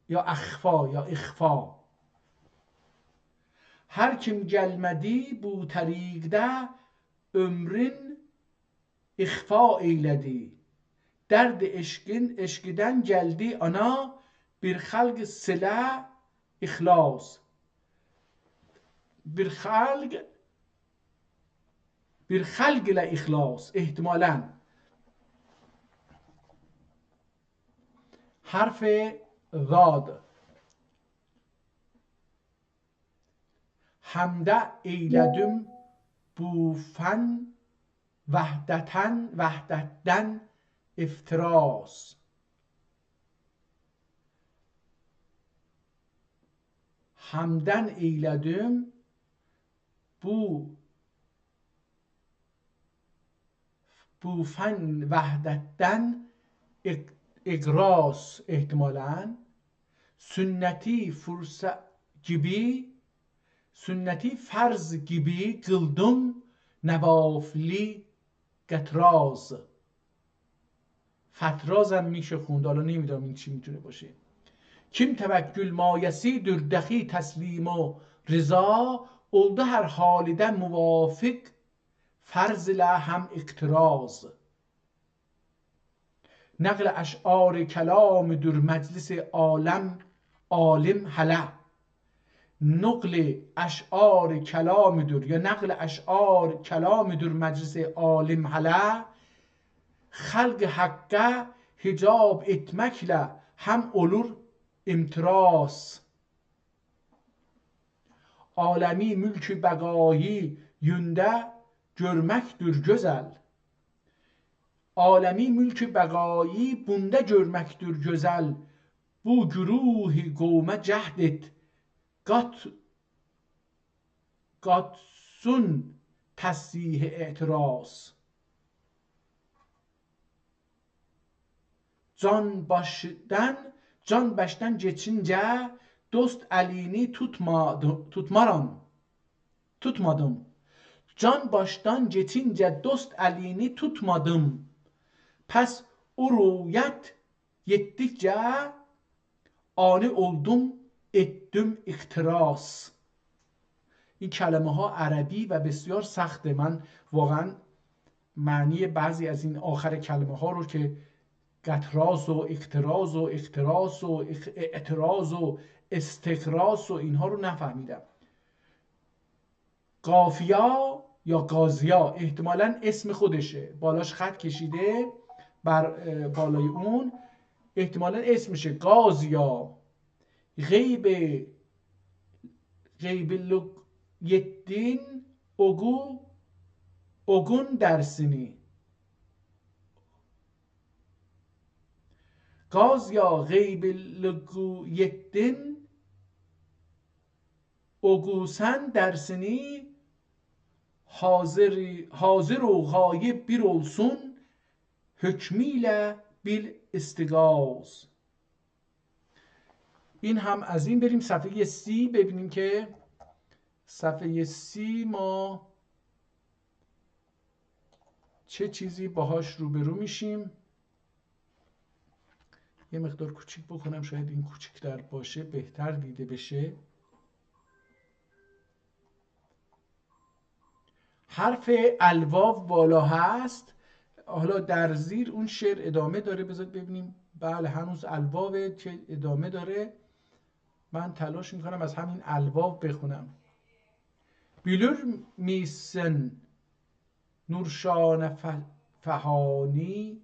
S1: Ya اخفا یا اخفا. Her kim gelmedi bu tarikte ömrün اخفا eyledi. Derd eşkiden geldi ana bir halk sile ihlas. Bir خلق ile ihlas احتمالاً. حرف ضاد. حمده eyledim bu fen vahdetten iftiras. Hamden eyledim bu fen vahdetten igras احتمالاً. Sünneti fursa gibi sünneti farz gibi kıldım nevafili گتراز. فترازم میشه خوند، حالا نمیدونم این چی میتونه باشه. Kim tevekkül mayesidir dahi teslim و رضا oldu her halide muvafık فرض ile هم اقتراز. نقل اشعار کلامdır مجلس عالم هله. نقل اشعار کلامdır یا نقل اشعار کلامdır مجلس عالم هله. خلق حقه hicab etmekle hem olur imtiras. Alemi mülkü begayı yünde görmektir güzel. Alemi mülkü begayı bunda görmektir güzel. Bu güruhi qavme cehd et qatsun tasih etiraz. Can baştan geçince dost elini tutmadım. Can baştan geçince dost elini tutmadım. Pes o ruyet yettikçe ani oldum ettim اختراس. این کلمه ها عربی و بسیار سخته. من واقعا معنی بعضی از این آخر کلمه ها رو که قطراس و اقتراز و اقتراس و اعتراض و استقراس و اینها رو نفهمیدم. قافیا یا قاضیا احتمالاً اسم خودشه، بالاش خط کشیده بر بالای اون، احتمالاً اسمشه قاضیا. غیب یدین اوگون درسینی. قاضیا غیب یدین اوگوسن درسینی. حاضر و غایب bir olsun hükmüyle bil استیغاث. این هم از این. بریم صفحه سی ببینیم که صفحه سی ما چه چیزی باهاش روبرو میشیم. یه مقدار کوچیک بکنم، شاید این کوچیک‌تر باشه بهتر دیده بشه. حرف الواو بالا هست. حالا در زیر اون شعر ادامه داره، بذارید ببینیم. بله هنوز الواوه که ادامه داره. من تلاش میکنم از همین الواو بخونم. بیلور میسن نورشان فهانی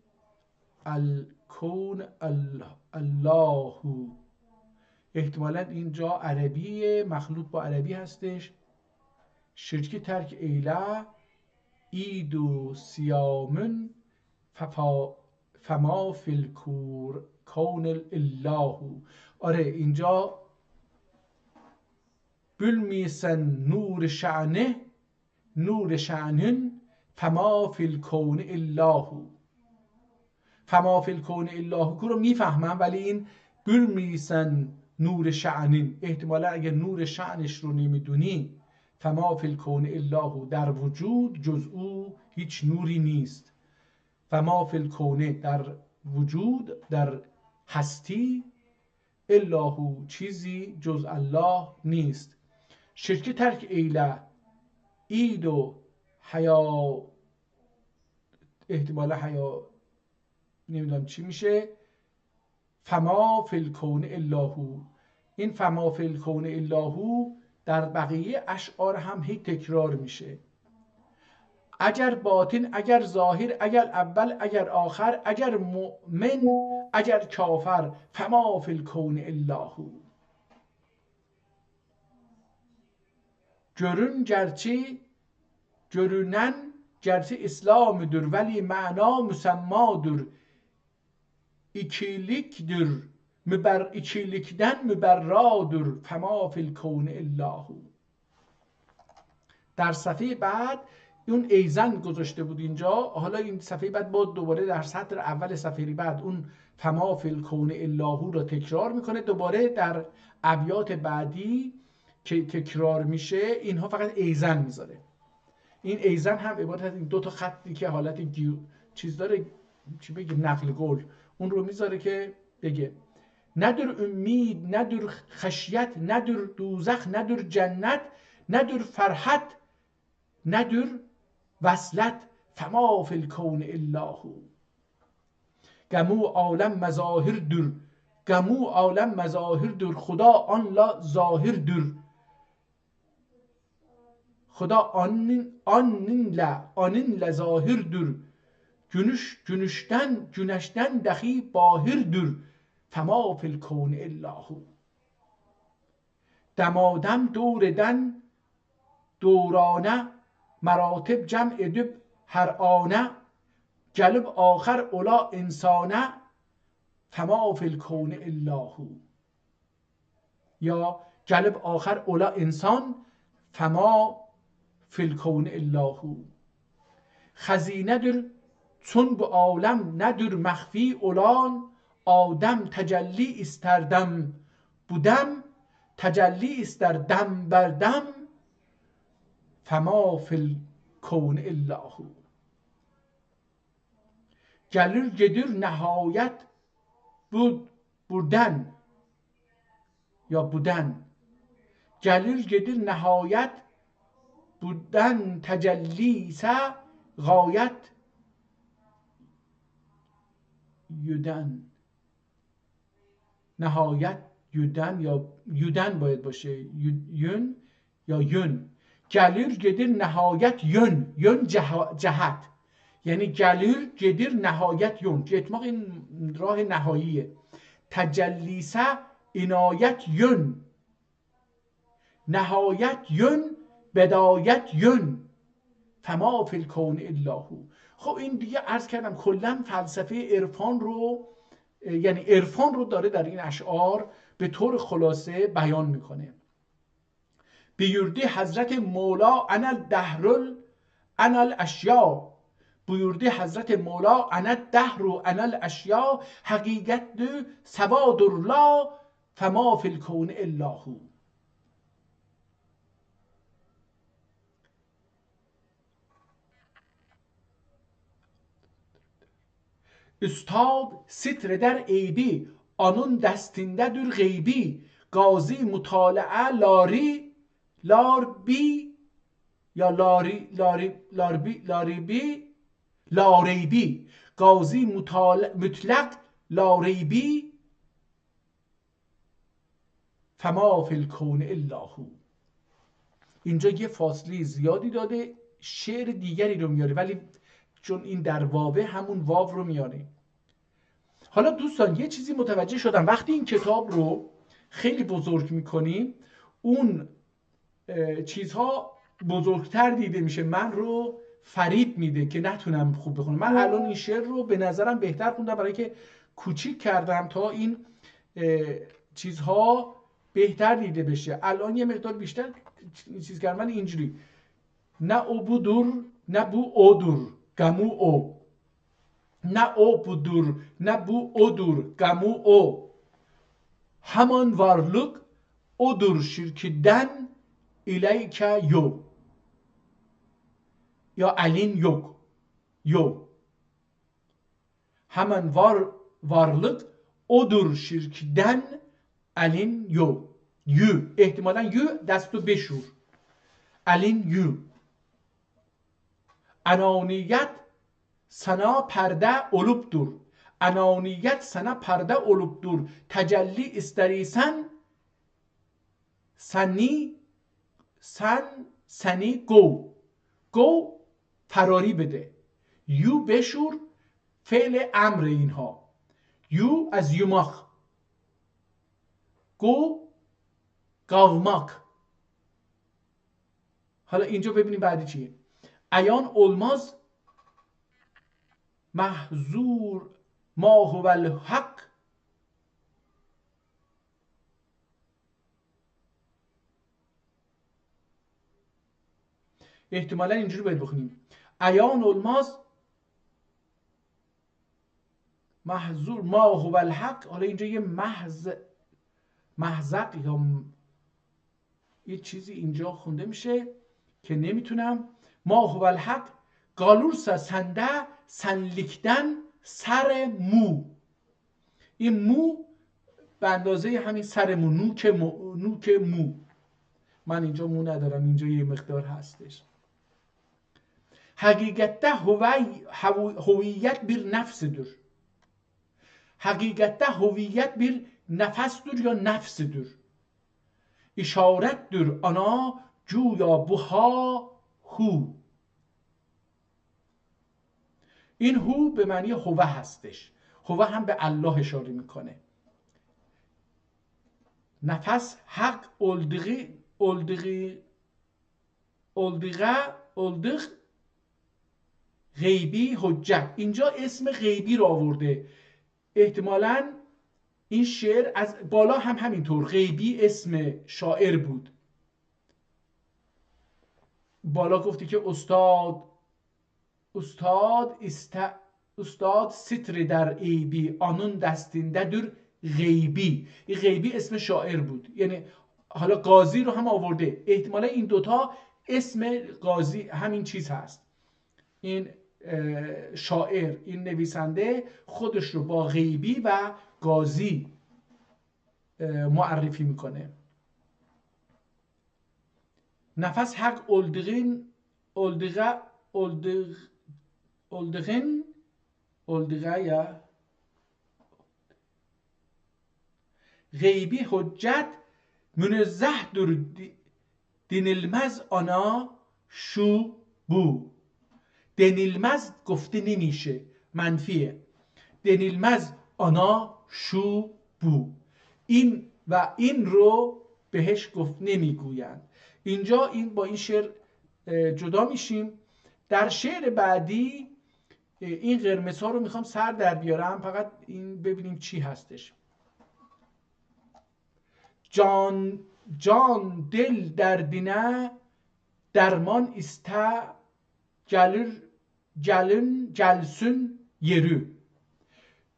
S1: الکون الله. احتمالا اینجا عربیه، مخلوط با عربی هستش. شرکی ترک ایله اید و سیامن فما فی الکور کون الله. آره اینجا بلمیسن نور شعنه نور شعنن فما فی الکون الله. فما فی الکون الله رو میفهمم، ولی این بلمیسن نور شعنن، احتمالا اگر نور شعنش رو نمیدونی، فما فی الکون الله، در وجود جز او هیچ نوری نیست. فما فی الکون، در وجود در هستی، الله چیزی جز الله نیست. شرک ترک ایله اید و حیا، احتمالا حیا نمیدونم چی میشه. فما فی الکون الله، این فما فی الکون الله در بقیه اشعار هم هی تکرار میشه. اگر باطن، اگر ظاهر، اگر اول، اگر آخر، اگر مؤمن، اگر کافر، فما فی الکون الله. görün gerçi görünen gerçi İslam'dır veli mana müsemmadır. İkiliktir ikilikten müberradır. فما فی الکون الله. در صفحه بعد اون ایزن گذاشته بود اینجا، حالا این صفحه بعد بود دوباره در سطر اول صفحه بعد اون فما فی الکون الله رو تکرار میکنه. دوباره در ابیات بعدی که تکرار میشه اینها فقط ایزن میذاره. این ایزن هم عبارت از این دو تا خطی که حالت چیز داره، چی بگه، نقل قول، اون رو میذاره که بگه ندر امید، ندر خشیت، ندر دوزخ، ندر جنت، ندر فرحت، ندر وصلت، فما فی الکون الله. گمو عالم مظاهر در، گمو عالم مظاهر در، خدا آن لا ظاهر در، خدا آنین لظاهر در، günüşten dahi bahirdir. فما فی الکون الله. دمادم دوردن دورانه، مراتب جمع دب هر آنه، جلب آخر اولا انسانه، فما فی الکون الله. یا جلب آخر اولا انسان، فما فی الکون الله. خزینه در چون bu عالم ندر مخفی اولان، آدم تجلی استردم بودم، تجلی استر دم بر دم، فما فی kevn illahu. Gelir gelir nihayet buden ya buden. Gelir gelir nihayet buden tecellise gayet yüden. نهایت یودن یا یودن باید باشه، یون یا یون. گلیر گدیر نهایت یون جهت، یعنی گلیر گدیر نهایت یون، اتماق این راه نهاییه. تجلیسه عنایت یون، نهایت یون بدایت یون، فما فی الکون الا هو. خب این دیگه عرض کردم کلا فلسفه عرفان رو، یعنی عرفان رو داره در این اشعار به طور خلاصه بیان میکنه. بیورده حضرت مولا انا الدهر انا الاشیا، بیورده حضرت مولا انا الدهر انا الاشیا، حقیقت دو سواد الله فما فی الکون الا هو. Üstad sitre der eybi, onun destindedir gaybi. Gazi mutala'a lari, larbi ya laribi. Gazi mutlak laribi. فما فی الکون الا هو. اینجا یه فاصله زیادی داده، شعر دیگری رو میاره، ولی چون این در واوه همون واو رو میاره. حالا دوستان یه چیزی متوجه شدم، وقتی این کتاب رو خیلی بزرگ میکنیم اون چیزها بزرگتر دیده میشه، من رو فریب میده که نتونم خوب بخونم. من الان این شعر رو به نظرم بهتر خوندم برای که کوچیک کردم تا این چیزها بهتر دیده بشه. الان یه مقدار بیشتر چیز کردم، من اینجوری نه او بودور نه بو اودور گمو او، نه او بودور نه بو اودور گمو او، همان varlık odur şirkiden ileyke yo یا الین yok yo. Hemen varlık odur şirkiden الین yo. Yü احتمالاً yü دستو بشور. الین yü. Ananiyet sana perde olupdur. Ananiyet sana perde olupdur. Tecelli isterisen seni go فراری بده. یو بشور فعل امر اینها. یو از یوماک، گو قavmak. حالا اینجا ببینیم بعدی چیه. عیان olmaz محظور ما هو الحق. احتمالا اینجوری باید بخونیم. عیان olmaz محظور ما هو الحق. حالا اینجا یه محزق یا یه چیزی اینجا خونده میشه که نمیتونم. ما هو الحق گالورسا سنده سنلیکدن سر مو. این مو به اندازه همین سر مو، نوک مو. من اینجا مو ندارم، اینجا یه مقدار هستش. حقیقت هویت bir nefsidir. Hakikatte huviyet bir nefestir ya nefsidir. İşarettir ana güya buha hu. این هو به معنی هوه هستش. هوه هم به الله اشاره میکنه. نفس حق اولدغ غیبی حجت. اینجا اسم غیبی رو آورده. احتمالاً این شعر از بالا هم همینطور غیبی اسم شاعر بود. بالا گفتی که استاد ستر در عیبی آنون دستینده در غیبی. این غیبی اسم شاعر بود. یعنی حالا قاضی رو هم آورده. احتمالا این دوتا اسم قاضی همین چیز هست. این شاعر، این نویسنده خودش رو با غیبی و قاضی معرفی میکنه. نفس حق اولدغه یا غیبی حجت منزه در دینلمز آنا شو بو. دنیلمز گفته نمیشه، منفیه. دنیلمز آنا شو بو، این و این رو بهش گفت نمیگویند. اینجا این با این شعر جدا میشیم. در شعر بعدی این قرمز ها رو میخوام سر در بیارم، فقط این ببینیم چی هستش. جان دل دردینه درمان استه gelsin yeri.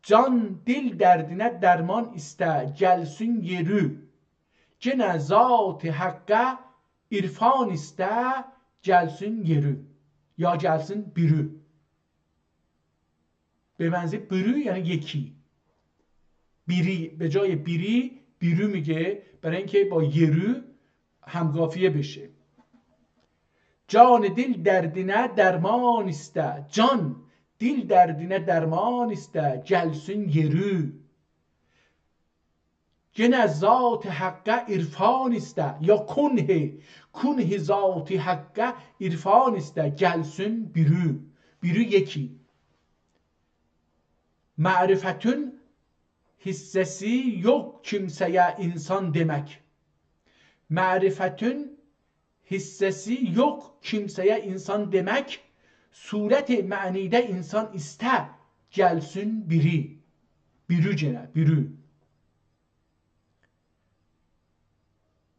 S1: Can dil derdine derman iste gelsin yeri. Gene zat-ı hakka irfan iste gelsin yeri. یا gelsin biri. به منظور biri یعنی یکی. بیری به جای بیری بیرو میگه برای اینکه با یرو همگافیه بشه. جان دل دردینه درمان استه. جان دل دردینه درمان استه gelsin yeri. Gene zat-ı hakka irfan iste یا کنه ذات حقه irfan iste gelsin biri. biri یکی. Ma'rifatün hissesi yok kimseye insan demek. Ma'rifatün hissesi yok kimseye insan demek. Suret ma'nide insan iste gelsin biri. Biri gene, biri.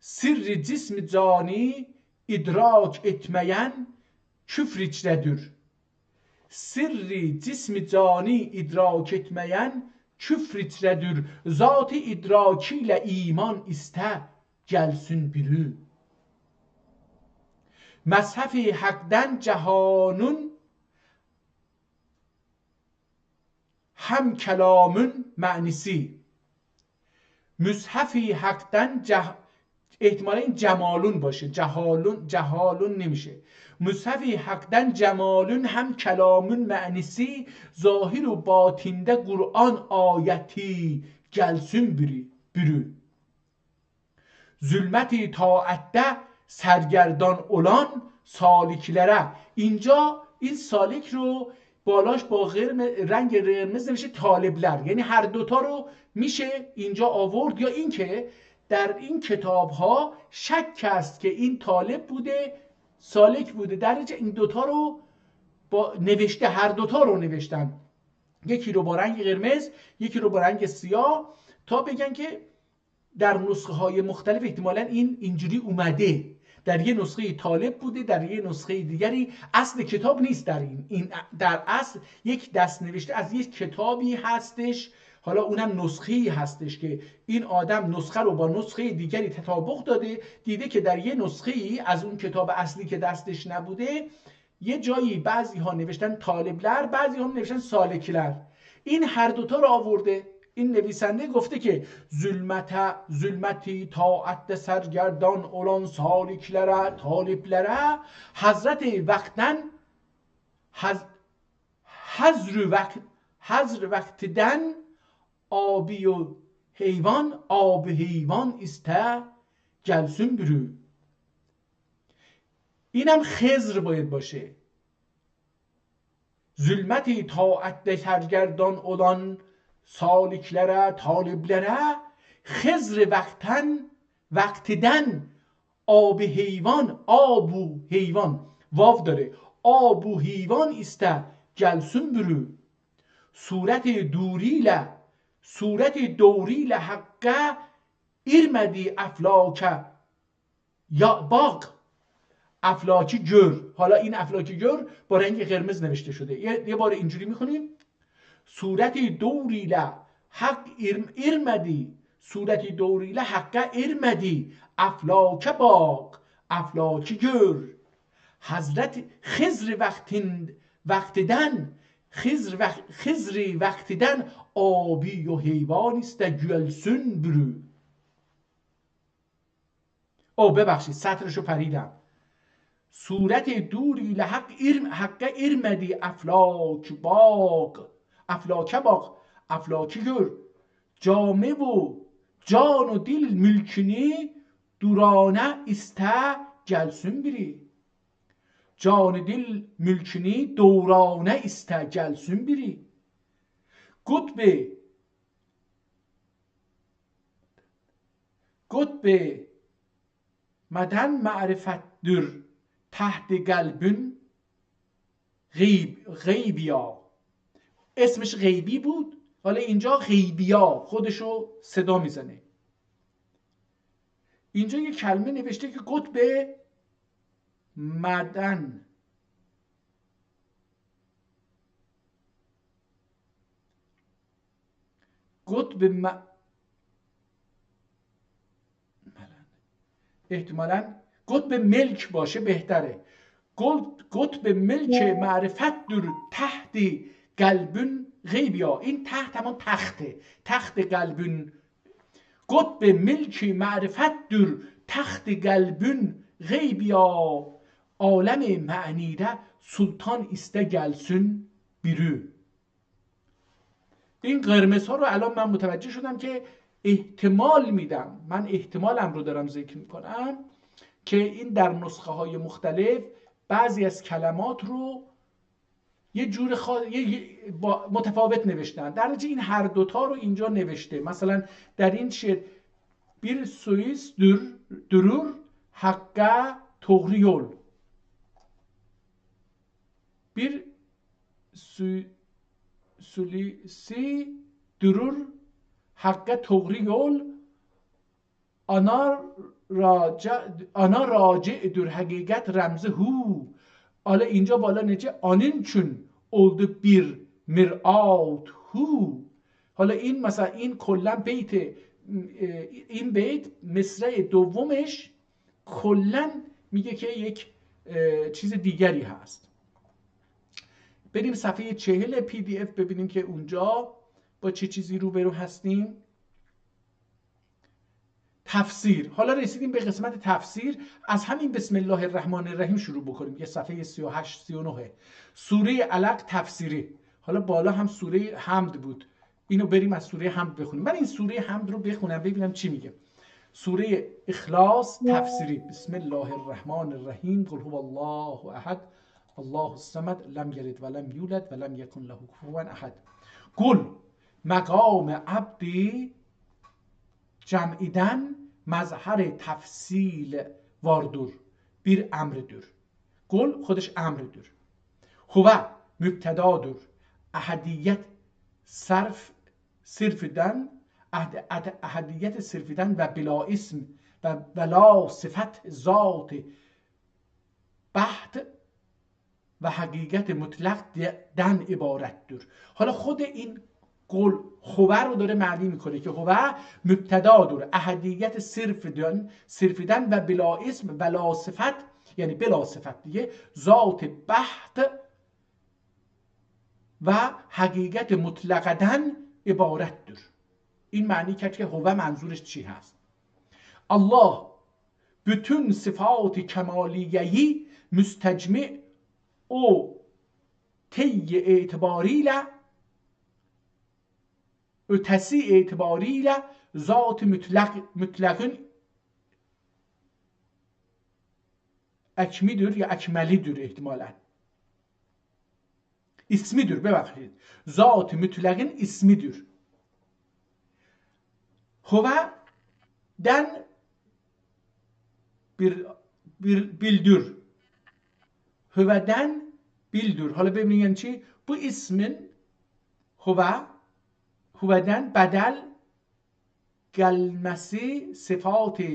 S1: Sirri cismi cani idrak etmeyen küfr içredir. Sirri cismi cani idrak etmeyen küfr içredir. Zat-ı idrakiyle iman iste gelsin biri. Mezhef-i hak'den cehanun hem kelamın mعنisi. مصحفی حقدن احتمالا این جمالون باشه، جهالون نمیشه. مصحفی حقدن جمالون هم کلامون معنیسی. ظاهر و باطنده قرآن آیتی gelsin biri. Zulmeti taatde سرگردان اولان سالکلره. اینجا این سالک رو بالاش با رنگ قرمز نمیشه طالبلر، یعنی هر دوتا رو میشه اینجا آورد. یا اینکه در این کتاب ها شک است که این طالب بوده سالک بوده، در این دوتا رو با نوشته، هر دوتا رو نوشتن، یکی رو با رنگ قرمز یکی رو با رنگ سیاه، تا بگن که در نسخه های مختلف احتمالاً این اینجوری اومده. در یه نسخه طالب بوده، در یه نسخه دیگری. اصل کتاب نیست در این در اصل یک دست نوشته از یک کتابی هستش. حالا اونم نسخه‌ای هستش که این آدم نسخه رو با نسخه دیگری تطابق داده، دیده که در یه نسخه‌ای از اون کتاب اصلی که دستش نبوده یه جایی بعضی ها نوشتن طالبلر، بعضی ها نوشتن سالکلر. این هر دوتا رو آورده. این نویسنده گفته که ظلمتی طاعت سرگردان اولان سالکلره طالبلره حضرت وقتن حضر وقتدن آبی و حیوان آب حیوان استه gelsin biri. اینم خضر باید باشه. ظلمتی طاعت سرگردان اولان سالکلره طالبلره خضر وقتدن آب حیوان آب و حیوان واو داره آب و حیوان استه gelsin biri. صورت دوریل حقه ارمدی افلاکه یا باق افلاکی گر. حالا این افلاکی گر با رنگ قرمز نوشته شده. یه بار اینجوری میخونیم. صورت دوریل حق ارمدی صورت دوریل حقه ارمدی افلاک باق افلاکی گر حضرت خضر وقتیدن آبی و حیوانیست در گلسون برو. ببخشید سطرشو پریدم. صورت دوری لحق ارمدی افلاک باغ افلاکی گör جامه و جان و دل ملکini durana iste gelsin biri. Canı dil mülkini دورانه iste gelsin biri. قطب مدن معرفتدür تحت قلبün غیبیا. اسمش غیبی بود، حالا اینجا غیبیا خودشو صدا میزنه. اینجا یه کلمه نوشته که قطب مدن احتمالاً قطب ملک باشه بهتره. قطب ملک معرفت در تحت قلبün غیبیا. این تحت همون تخت قلبün. قطب ملک معرفت در تخت قلبün غیبیا. عالم معنیده سلطان ایسته گلسون بیرو. این قرمز ها رو الان من متوجه شدم که احتمال میدم، من احتمالم رو دارم ذکر میکنم که این در نسخه های مختلف بعضی از کلمات رو یه جور متفاوت نوشتن. در نتیجه این هر دوتا رو اینجا نوشته. مثلا در این شعر bir سوئیس درور حقه تغریول، bir سوئیسی درور حقه تغریول آنا راجع در حقیقت رمز هو. حالا اینجا بالا نجه آنین چون oldu bir mir'at hu. حالا این مثلا این کلا این بیت مصرع دومش کلا میگه که یک چیز دیگری هست. بریم صفحه 40 PDF ببینیم که اونجا با چه چیزی روبرو هستیم. تفسیر. حالا رسیدیم به قسمت تفسیر. از همین بسم الله الرحمن الرحیم شروع بکنیم. یه صفحه 38 39 سوره علق تفسیری. حالا بالا هم سوره حمد بود، اینو بریم از سوره حمد بخونیم. من این سوره حمد رو بخونم ببینم چی میگه. سوره اخلاص تفسیری. بسم الله الرحمن الرحیم. قل هو الله احد الله الصمد لم یلد ولم یولد ولم یکن له کفوا احد. قل مقام عبدی جمعیدن مظهر تفصیل واردور bir emridir. قل خودش امرdir. هو mübtedadır. احدیت احدیت صرفیدن و بلا اسم و بلا صفت ذات بحت و حقیقت مطلق دن عبارتdir. حالا خود این قل هو رو داره معنی میکنه که هو مبتدا داره احدیت صرفیدن و بلا اسم بلا صفت، یعنی بلا صفت دیگه، ذات بحت و حقیقت مطلقدن عبارت داره. این معنی کرد که هو منظورش چی هست. الله bütün صفات کمالیه‌ای müstecmi o طی اعتباریله ötesi itibariyle zat-ı mutlakın ekmidir ya ekmelidir ihtimalen. İsmidir, bebakşid. Zat-ı mutlakın ismidir. Huve'den bir bildir. Huve'den bildir. Hala bebinin yani çi? Bu ismin Huve'den bedel gelmesi sıfatı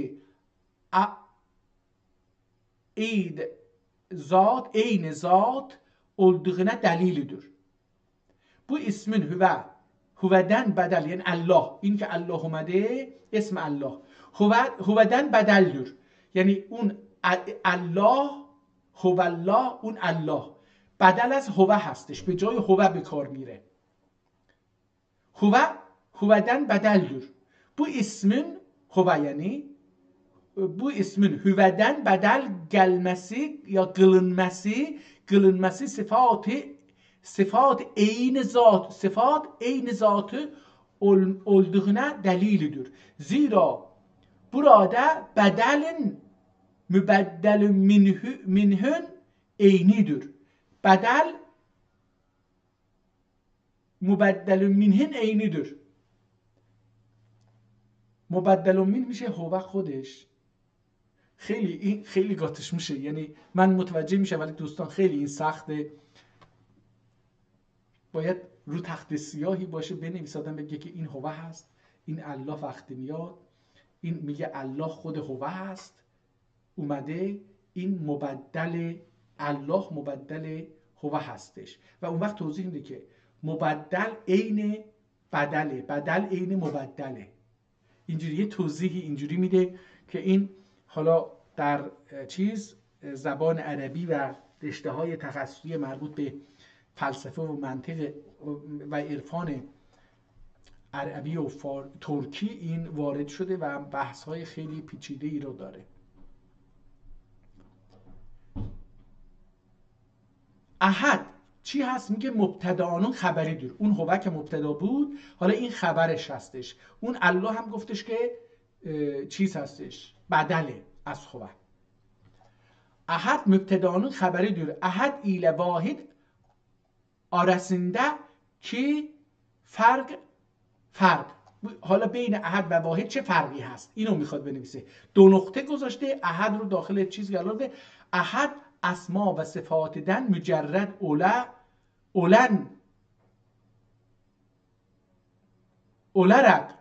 S1: aynı zat olduğuna delilidir. Bu ismin Huve'den bedel, yani Allah, این که الله اومده اسم الله Huve'den bedeldir. Yani اون الله هو الله اون الله بدل از هو هستش، به جای هو به کار میره. هودن بدل دور. Bu ismin هو یعنی bu ismin hüveden bedel gelmesi ya kılınması sıfat eyni zatı olduğuna delilidir. Zira burada bedelin mübeddelün minhün eynidir. Bedel mübeddelün minhün eynidir. مبدل من میشه هو خودش. خیلی گاتش میشه، یعنی من متوجه میشه ولی دوستان خیلی این سخته. باید رو تخت سیاهی باشه بنویسادم بگه که این هو هست، این الله وقتی میاد این میگه الله خود هو هست اومده، این مبدل الله مبدل هو هستش و اون وقت توضیح میده که مبدل عین بدله، بدل عین مبدله. اینجوری یه توضیحی اینجوری میده که این حالا در زبان عربی و رشته‌های تخصصی مربوط به فلسفه و منطق و عرفان عربی و ترکی این وارد شده و بحث‌های خیلی پیچیده‌ای رو داره. احد چی هست؟ میگه مبتداانون خبری دور. اون هو که مبتدا بود حالا این خبرش هستش. اون الله هم گفتش که چیز هستش، بدله از هو. احد مبتداانون خبری دور. احد ایل واحد آرسنده که فرق حالا بین احد و واحد چه فرقی هست اینو میخواد بنویسه. دو نقطه گذاشته، احد رو داخل چیز قرار ده. احد اسما و صفات دن مجرد اولرق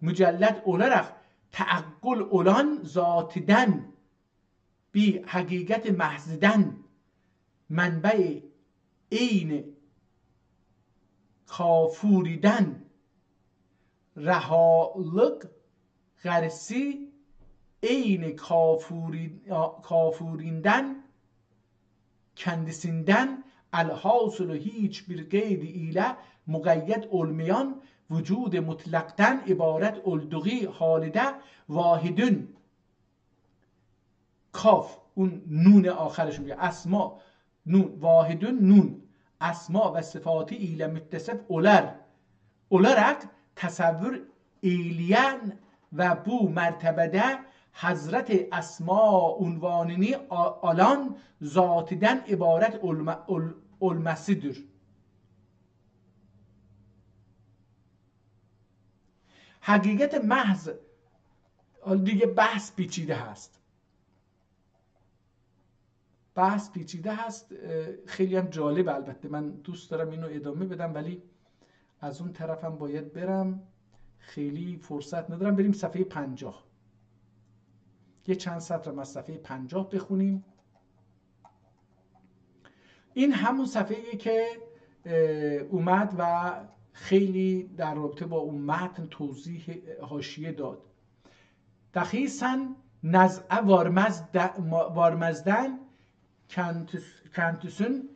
S1: مجلد اولرق تعقل اولان ذات دن بی حقیقت محضدن منبع عین کافوریدن رهالق غرسی عین کافوریندن kendisinden elhasıl hiç bir gayri ile mugayyet olmayan vücude mutlaktan ibaret olduğu halde vahidün kaf اون نون آخرش میگه اسما نون واحدون نون اسما و صفاتی ایله متصف اولرق تصور ایلیان و بو مرتبه حضرت اسما عنوانینی آلان ذاتیدن عبارت المسیدر. حقیقت محض دیگه بحث پیچیده هست، خیلی هم جالب. البته من دوست دارم اینو ادامه بدم ولی از اون طرفم باید برم، خیلی فرصت ندارم. بریم صفحه 50، یه چند سطر از صفحه 50 بخونیم. این همون صفحه‌ایه که اومد و خیلی در رابطه با اون متن توضیح حاشیه داد. دخیصن نزع وارمزدن کنتسون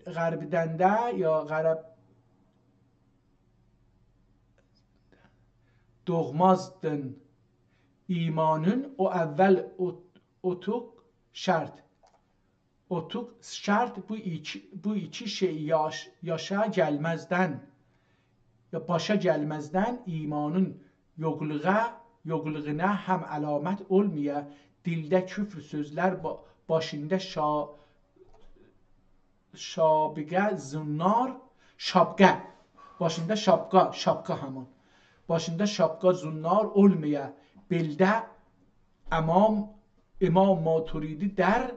S1: غربدنده یا غرب دغمازدن ایمانون و اول اتوق شرط bu iki şey yaşa gelmezden ya başa gelmezden imanın yokluğuna hem alamet olmaya dilde küfür sözler başında şabge zunnar şapka başında şapka همون başında şapka zunnar olmaya belde imam Maturidi der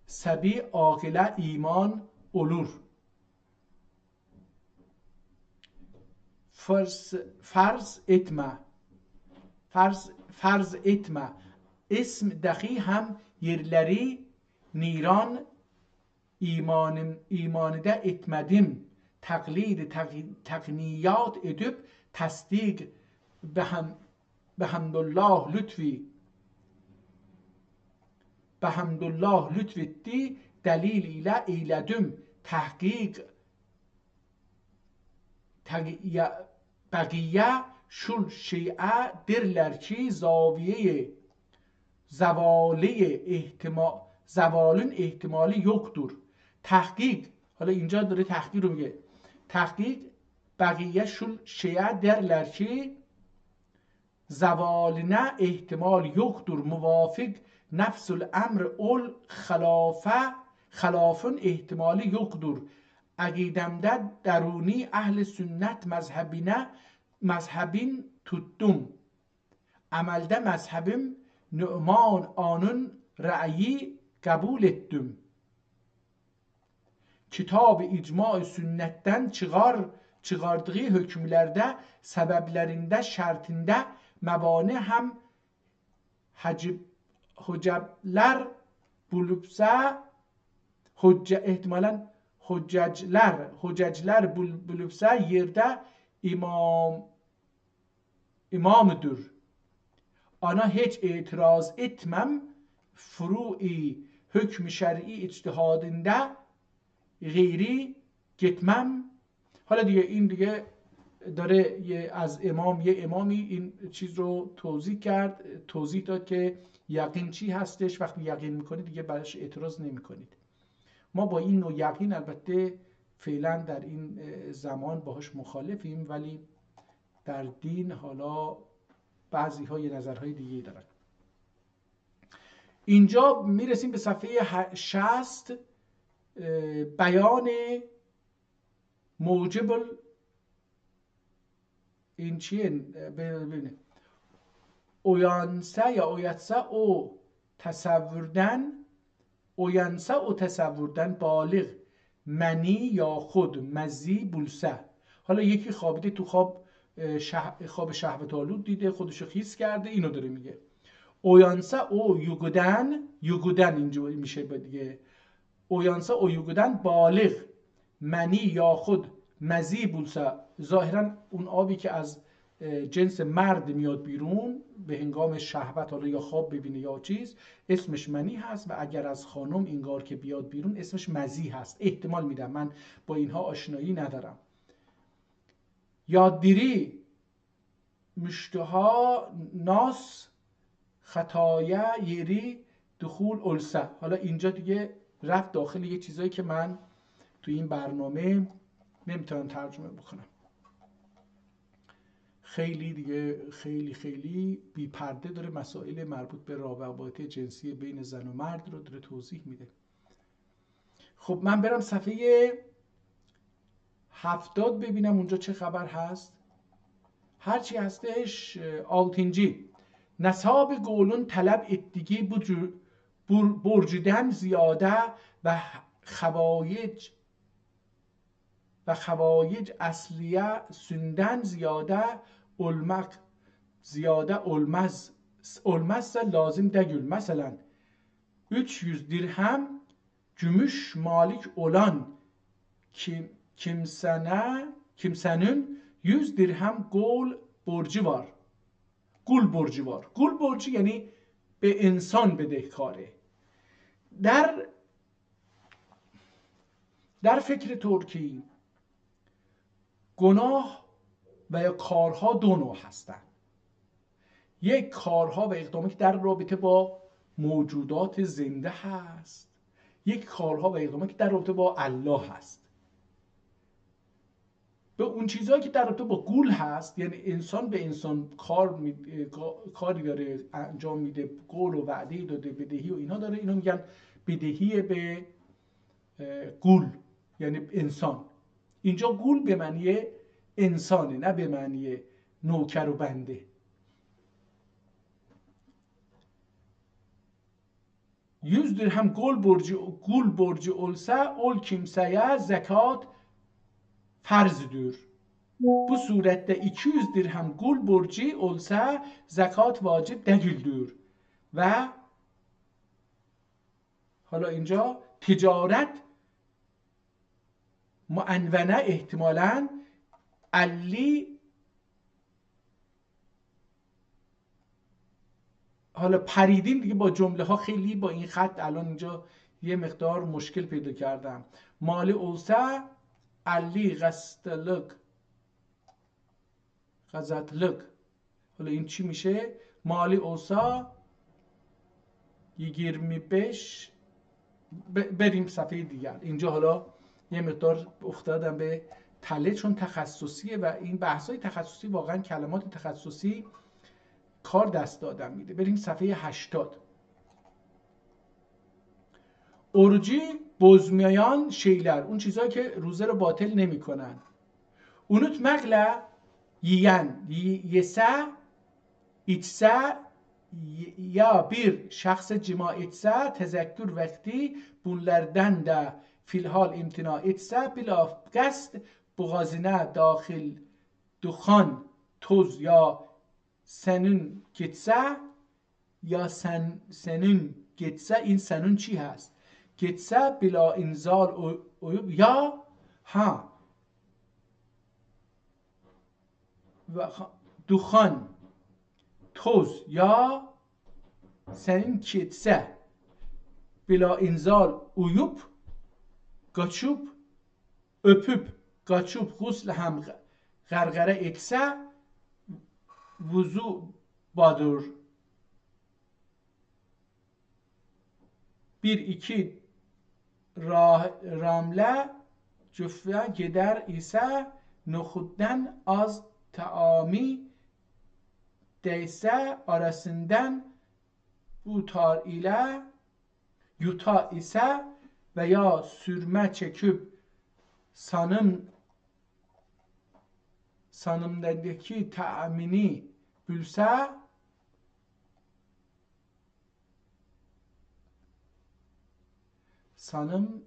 S1: sabi akile iman olur. Farz etme اسم دقی هم yerleri نیران ایمانده etmedim تقلید تقنیات edip تصدیق به حمدالله لطفی به hamdullah lütfetti delil ile eyledim tahqiq بقیه شل شیعه درler ki zaviye زوالın احتمالی yoktur. تحقیق، حالا اینجا داره تحقیق رو میگه، تحقیق بقیه شل شیعه derler ki زوالنه احتمال yoktur. موافق نفس الامر ol خلافın احتمالی yoktur. عقیدمده درونی اهل سنت مذهبین tuttum. Amelde mezhebim Nu'man anın ra'yi kabul ettim. Kitab-ı icma-ı sünnetten çıkardığı hükümlerde sebeplerinde şartında mevane hem hüccetler bulupsa ihtimalen hüccetler bulupsa yerde imamıdır. Ana hiç itiraz etmem furu'i hükm şer'i içtihadinde غیری گتمم. حالا دیگه این دیگه داره از یه امامی این چیز رو توضیح داد که یقین چی هستش. وقتی یقین میکنید دیگه براش اعتراض نمیکنید. ما با این نوع یقین البته فعلا در این زمان باهاش مخالفیم، ولی در دین حالا بعضی ها یه نظرهای دیگه دارن. اینجا میرسیم به صفحه 60. بیان موجب این چیه؟ ببینید اویانسه یا اویتسه او تصوردن بالغ منی یا خود مزی بولسه. حالا یکی خوابیده تو خواب شهوت آلود دیده، خودشو خیس کرده، اینو داره میگه. اویانسه او یوگودن اینجا میشه دیگه. اویانسا اویوگودن بالغ منی یا خود مزی بولسا. ظاهرا اون آبی که از جنس مرد میاد بیرون به هنگام شهوت، حالا یا خواب ببینه یا چیز، اسمش منی هست و اگر از خانم اینگار که بیاد بیرون اسمش مزی هست. احتمال میدم، من با اینها آشنایی ندارم. یادگیری مشتها ناس خطایه یری دخول السه. حالا اینجا دیگه رفت داخل یه چیزایی که من تو این برنامه نمیتونم ترجمه بکنم. خیلی دیگه خیلی بی پرده داره مسائل مربوط به روابط جنسی بین زن و مرد رو داره توضیح میده. خب من برم صفحه 70 ببینم اونجا چه خبر هست. هرچی هستش آلتینجی نصاب گولون طلب اتدیگی برجدن زیاده و خوایج اصلیه sünden ziyade olmazsa lazım değil. Mesela 300 dirhem gümüş malik olan kimsenin 100 dirhem gul borcu var. Gul borcu yani به انسان بدهکاره. در فکر ترکی گناه و یا کارها دو نوع هستند. یک کارها و اقداماتی در رابطه با موجودات زنده هست، یک کارها و اقداماتی در رابطه با الله هست. به اون چیزهایی که در رابطه با گول هست، یعنی انسان به انسان کاری داره انجام میده، قول و وعده داده، بدهی و اینا داره، اینا میگن بدهی به گول، یعنی انسان. اینجا گول به معنی انسانه، نه به معنی نوکر و بنده. yüz dirhem gul borcu olsa ol kimseye zekat farzdır. Bu surette 200 dirhem gul borcu olsa zekat vacip değildir. و حالا اینجا تجارت معنونه احتمالاً علی، حالا پریدیم دیگه با جمله ها، خیلی با این خط الان اینجا یه مقدار مشکل پیدا کردم. مالی اوسا علی غستلک غزتلک. حالا این چی میشه؟ مالی اوسا 25. بریم صفحه دیگر. اینجا حالا یه مقدار افتادم به تله چون تخصصیه و این بحث‌های تخصصی واقعا کلمات تخصصی کار دست دادن میده. بریم صفحه 80. اورجی بزمیان şeyler، اون چیزایی که روزه رو باطل نمیکنن. Unutmakla yiyen, yese, içse ya bir şahsı cima etse, tezekkür vakti bunlardan da filhal imtina etse, bila qasd boğazına daxil duxan, toz ya senin gitse یا سنون گتسه. این سنون چی هست؟ گتسه بلا انزال عیوب یا ها دخان توز یا سنون گتسه بلا انزال عیوب گاچوب öpüp گاچوب غسل هم غرغره etse وضو badur. 1-2 رامله جفه گدر ایسه نخودden az taami değse arasından utar ile yuta ise veya sürme çekip sanımdaki taamini bülse sanım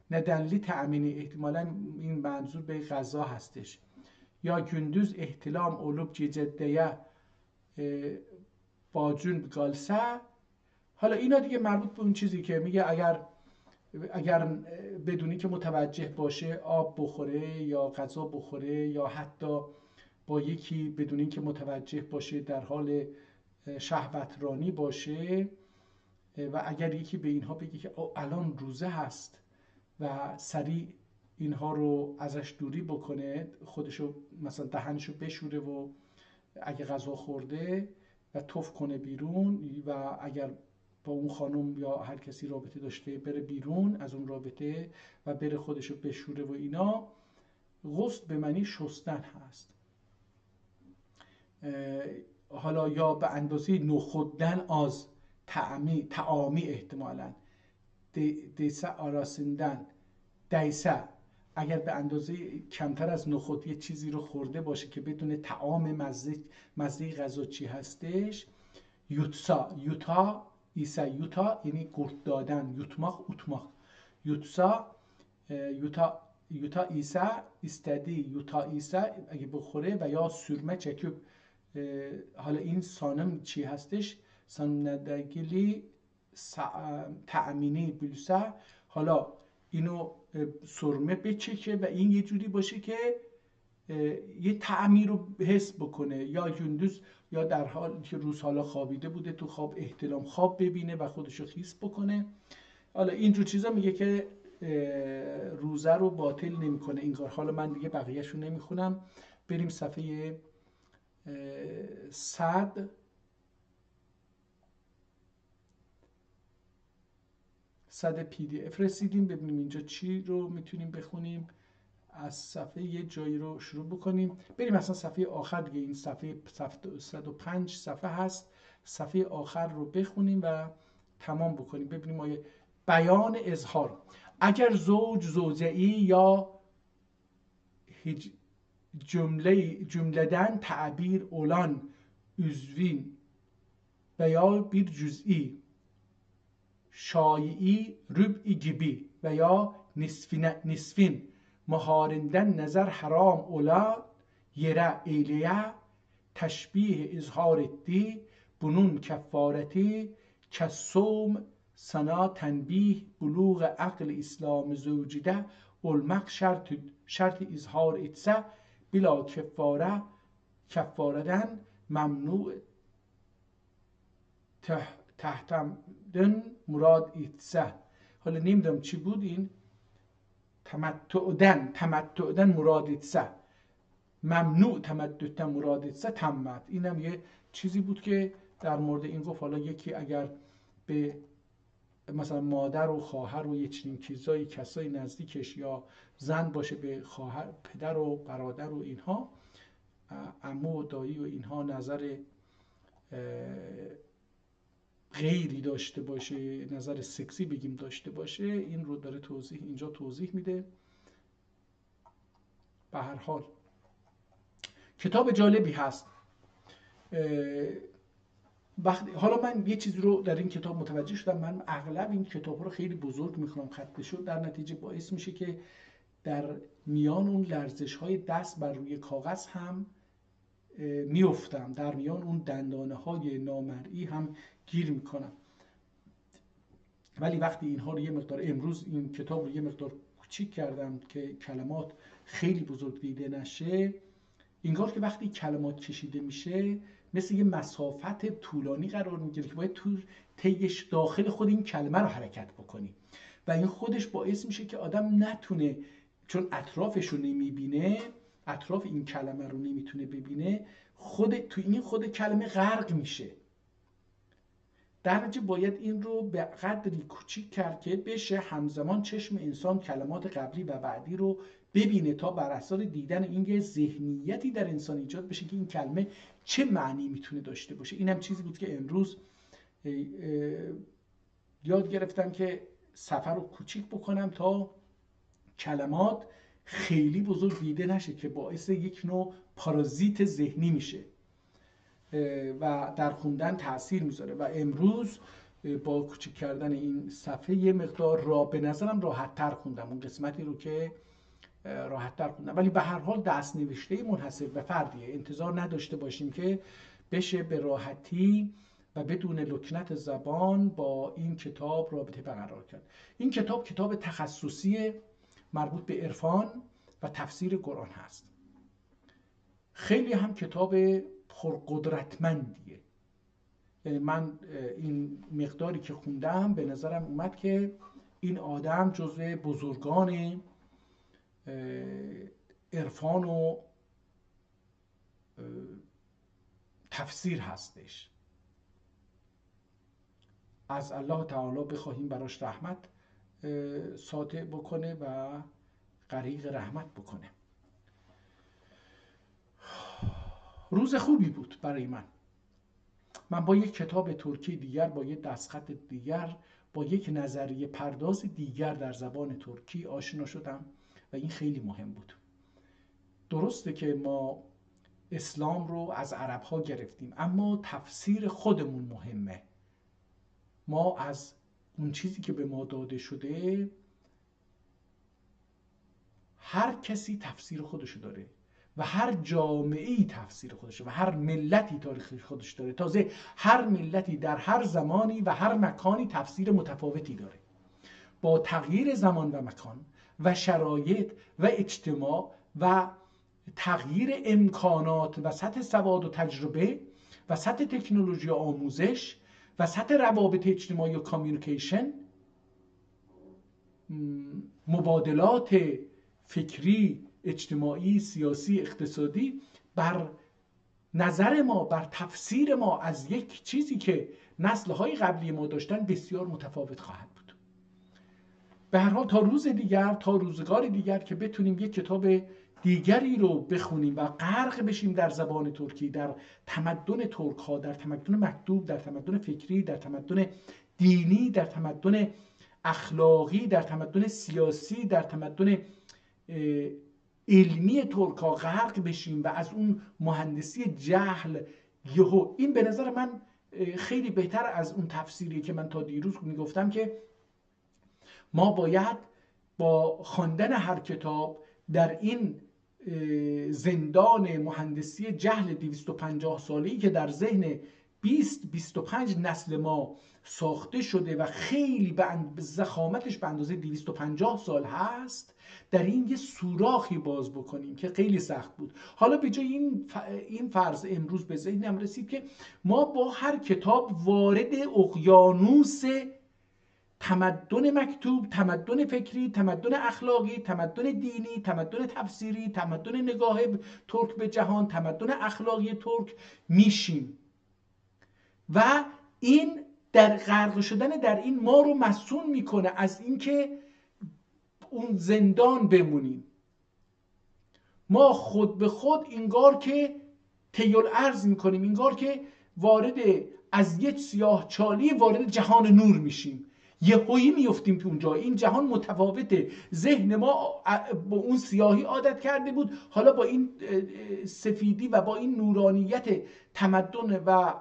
S1: nedenli تأمینی، احتمالا این منظور به غذا هستش. یا gündüz احتلام olup gecedeye باجون بگالسه. حالا اینا دیگه مربوط به اون چیزی که میگه اگر بدونی که متوجه باشه آب بخوره یا غذا بخوره یا حتی با یکی بدونی که متوجه باشه در حال شهوترانی باشه و اگر یکی به اینها بگه که الان روزه هست و سریع اینها رو ازش دوری بکنه، خودشو مثلا دهنشو بشوره و اگه غذا خورده و تف کنه بیرون و اگر با اون خانم یا هر کسی رابطه داشته بره بیرون از اون رابطه و بره خودشو بشوره و اینا، غسل به معنی شستن هست. حالا یا به اندازه نخودden az تعامی احتمالاً دیسه آراسیندن دیسه اگر به اندازه کمتر از نخود یه چیزی رو خورده باشه که بدون طعام مزه غذا چی هستش. یوتا ایسا یوتا یعنی گرد دادن، یوتماخ اوتماخ یوتسا یوتا ایسا استدی یوتا ایسا اگه بخوره و یا سرمه چکیب. حالا این سانم چی هستش؟ سانمدگلی تأمینی بلسه. حالا اینو سرمه بچکه و این یه جوری باشه که یه طعمی رو حس بکنه، یا gündüz یا در حال که روز حالا خوابیده بوده تو خواب احتلام خواب ببینه و خودشو خیس بکنه. حالا اینجور چیزا میگه که روزه رو باطل نمیکنه این کار. حالا من دیگه بقیه‌شو نمیخونم. بریم صفحه 100. PDF رسیدیم. ببینیم اینجا چی رو میتونیم بخونیم. از صفحه یه جایی رو شروع بکنیم بریم مثلا صفحه آخر دیگه. این صفحه 105 صفحه هست. صفحه آخر رو بخونیم و تمام بکنیم. ببینیم آیه بیان اظهار. اگر زوجه‌ای یا cümleden تعبیر olan üzvin veya bir cüz'i şai'i rüb'i gibi veya nisfin maharinden nazar haram ola yere eyleye teşbih izhar etti bunun kefareti kesum sana tenbih buluğ akl İslam zevcide olmak şart izhar etse bila kefare کفارتن ممنوع تحتمدن مراد ایتسه. حالا نمیدونم چی بود این تمتعدن مراد ایتسه، ممنوع تمتع مراد ایتسه تمت. اینم یه چیزی بود که در مورد این گفت. حالا یکی اگر به مثلا مادر و خواهر و یه چنین چیزایی کسای نزدیکش یا زن باشه به خواهر پدر و برادر و اینها، عمو و دایی و اینها نظر غیری داشته باشه، نظر سکسی بگیم داشته باشه، این رو داره اینجا توضیح میده. به هر حال کتاب جالبی هست. حالا من یه چیزی رو در این کتاب متوجه شدم، من اغلب این کتاب رو خیلی بزرگ میخونم خط شد، در نتیجه باعث میشه که در میان اون لرزش های دست بر روی کاغذ هم میافتم، در میان اون دندانه های نامرئی هم گیر میکنم. ولی وقتی اینها رو یه مقدار، امروز این کتاب رو یه مقدار کوچیک کردم که کلمات خیلی بزرگ دیده نشه، انگار که وقتی کلمات کشیده میشه مثل یه مسافت طولانی قرار میگیره که باید تو طیش داخل خود این کلمه رو حرکت بکنی و این خودش باعث میشه که آدم نتونه، چون اطرافش رو نمیبینه، اطراف این کلمه رو نمیتونه ببینه، خود کلمه غرق میشه. در نتیجه باید این رو به قدری کوچیک کرد که بشه همزمان چشم انسان کلمات قبلی و بعدی رو ببینه تا بر اساس دیدن این یه ذهنیتی در انسان ایجاد بشه که این کلمه چه معنی میتونه داشته باشه. این هم چیزی بود که امروز یاد گرفتم که سفر رو کوچیک بکنم تا کلمات خیلی بزرگ دیده نشه که باعث یک نوع پارازیت ذهنی میشه و در خوندن تأثیر میذاره. و امروز با کوچیک کردن این صفحه یه مقدار به نظرم راحت تر خوندم اون قسمتی رو که راحت تر خوندم. ولی به هر حال دست نوشته منحصر به فردیه، انتظار نداشته باشیم که بشه به راحتی و بدون لکنت زبان با این کتاب رابطه برقرار کرد. این کتاب تخصصی مربوط به عرفان و تفسیر قرآن هست. خیلی هم کتاب پرقدرتمندیه. یعنی من این مقداری که خوندم به نظرم اومد که این آدم جزو بزرگان عرفان و تفسیر هستش. از الله تعالی بخواهیم براش رحمت ساطع بکنه و غریق رحمت بکنه. روز خوبی بود برای من با یک کتاب ترکی دیگر، با یک دستخط دیگر، با یک نظریه پرداز دیگر در زبان ترکی آشنا شدم و این خیلی مهم بود. درسته که ما اسلام رو از عرب ها گرفتیم، اما تفسیر خودمون مهمه. ما از اون چیزی که به ما داده شده، هر کسی تفسیر خودشو داره و هر جامعه‌ای تفسیر خودشه و هر ملتی تاریخ خودش داره. تازه هر ملتی در هر زمانی و هر مکانی تفسیر متفاوتی داره. با تغییر زمان و مکان و شرایط و اجتماع و تغییر امکانات و سطح سواد و تجربه و سطح تکنولوژی و آموزش و سطح روابط اجتماعی و کامیونیکیشن، مبادلات فکری، اجتماعی، سیاسی، اقتصادی، بر نظر ما، بر تفسیر ما از یک چیزی که نسل‌های قبلی ما داشتن بسیار متفاوت خواهد بود. به هر حال تا روز دیگر، تا روزگار دیگر که بتونیم یک کتاب دیگری رو بخونیم و غرق بشیم در زبان ترکی، در تمدن ترک ها، در تمدن مکتوب، در تمدن فکری، در تمدن دینی، در تمدن اخلاقی، در تمدن سیاسی، در تمدن علمی ترک ها غرق بشیم و از اون مهندسی جهل یهو، این به نظر من خیلی بهتر از اون تفسیری که من تا دیروز میگفتم که ما باید با خواندن هر کتاب در این زندان مهندسی جهل 250 ساله‌ای که در ذهن 20-25 نسل ما ساخته شده و خیلی به ضخامتش به اندازه 250 سال هست، در این یه سوراخی باز بکنیم که خیلی سخت بود. حالا به جای این فرض امروز به ذهنم رسید که ما با هر کتاب وارد اقیانوس تمدن مکتوب، تمدن فکری، تمدن اخلاقی، تمدن دینی، تمدن تفسیری، تمدن نگاه ترک به جهان، تمدن اخلاقی ترک میشیم و این در غرق شدن در این ما رو مسئول میکنه از اینکه اون زندان بمونیم. ما خود به خود انگار که طی الارض میکنیم، انگار که وارد از یک سیاه چالی وارد جهان نور میشیم، یهویی میفتیم تو اونجا. این جهان متفاوته، ذهن ما با اون سیاهی عادت کرده بود، حالا با این سفیدی و با این نورانیت تمدن و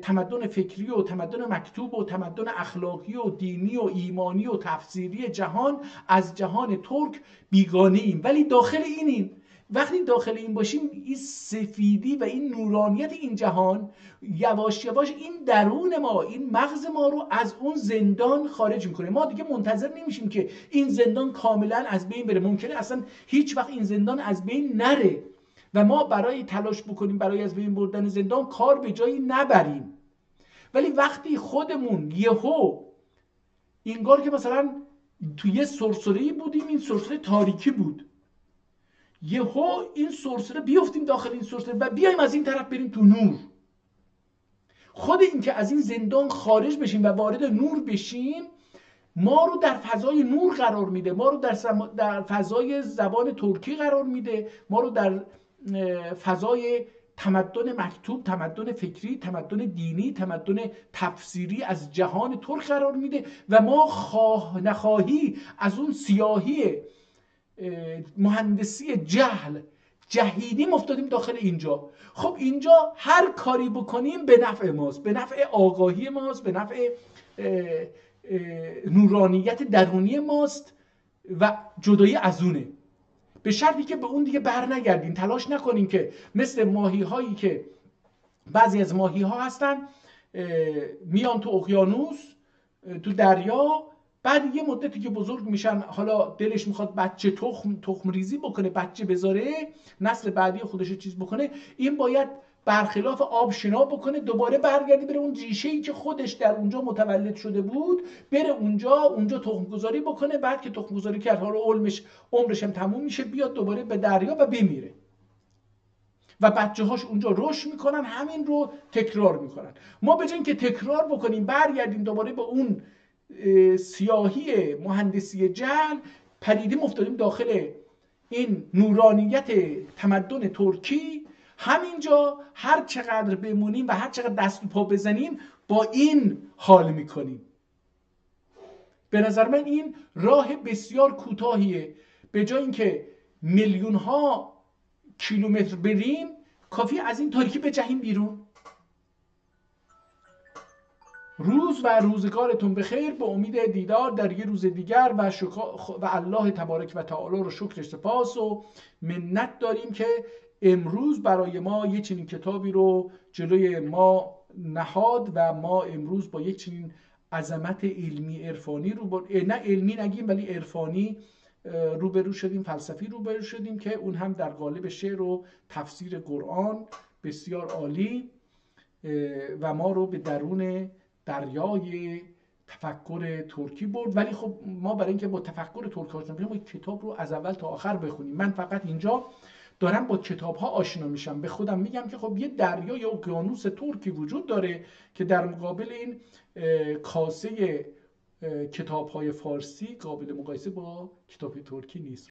S1: تمدن فکری و تمدن مکتوب و تمدن اخلاقی و دینی و ایمانی و تفسیری جهان، از جهان ترک بیگانه ایم، ولی داخل اینیم. وقتی داخل این باشیم، این سفیدی و این نورانیت این جهان یواش یواش این درون ما، این مغز ما رو از اون زندان خارج میکنه. ما دیگه منتظر نمیشیم که این زندان کاملا از بین بره، ممکنه اصلا هیچ وقت این زندان از بین نره و ما برای تلاش بکنیم برای از بین بردن زندان کار به جایی نبریم. ولی وقتی خودمون یهو انگار که مثلا توی یه سرسره‌ای بودیم، این سرسره تاریکی بود، یهو این سرسره بیافتیم داخل این سرسره و بیایم از این طرف بریم تو نور. خود این که از این زندان خارج بشیم و وارد نور بشیم ما رو در فضای نور قرار میده، ما رو در فضای زبان ترکی قرار میده، ما رو در فضای تمدن مکتوب، تمدن فکری، تمدن دینی، تمدن تفسیری از جهان ترک قرار میده و ما خواه نخواهی از اون سیاهی مهندسی جهیدیم افتادیم داخل اینجا. خب اینجا هر کاری بکنیم به نفع ماست، به نفع آگاهی ماست، به نفع نورانیت درونی ماست و جدایی از اونه، به شرطی که به اون دیگه بر نگردیم. تلاش نکنیم که مثل ماهی هایی که بعضی از ماهی ها هستن میان تو اقیانوس، تو دریا، بعد یه مدتی که بزرگ میشن حالا دلش میخواد بچه تخم ریزی بکنه، بچه بذاره، نسل بعدی خودش چیز بکنه، این باید برخلاف آب شنا بکنه، دوباره برگردی بره اون ریشه‌ای که خودش در اونجا متولد شده بود، بره اونجا تخم گذاری بکنه. بعد که تخم گذاری کرد، حالا عمرش هم تموم میشه، بیاد دوباره به دریا و بمیره و بچه هاش اونجا رشد میکنن، همین رو تکرار میکنن. ما به جای اینکه تکرار بکنیم برگردیم دوباره به اون سیاهی مهندسی جهل، پریدیم افتادیم داخل این نورانیت تمدن ترکی. همینجا هر چقدر بمونیم و هر چقدر دست و پا بزنیم با این حال میکنیم. به نظر من این راه بسیار کوتاهیه. به جای اینکه میلیون ها کیلومتر بریم، کافی از این تاریکی بجهیم بیرون. روز و روزگارتون بخیر، به امید دیدار در یه روز دیگر و الله تبارک و تعالی رو شکر سپاس و منت داریم که امروز برای ما یه چنین کتابی رو جلوی ما نهاد و ما امروز با یک چنین عظمت علمی عرفانی نه علمی نگیم ولی عرفانی روبرو شدیم، فلسفی روبرو شدیم که اون هم در قالب شعر و تفسیر قرآن بسیار عالی و ما رو به درون دریای تفکر ترکی برد. ولی خب ما برای اینکه با تفکر ترکی آشنا بشیم، ما کتاب رو از اول تا آخر بخونیم. من فقط اینجا دارم با کتاب ها آشنا میشم، به خودم میگم که خب یه دریا یا اقیانوس ترکی وجود داره که در مقابل این کاسه کتاب های فارسی قابل مقایسه با کتاب ترکی نیست.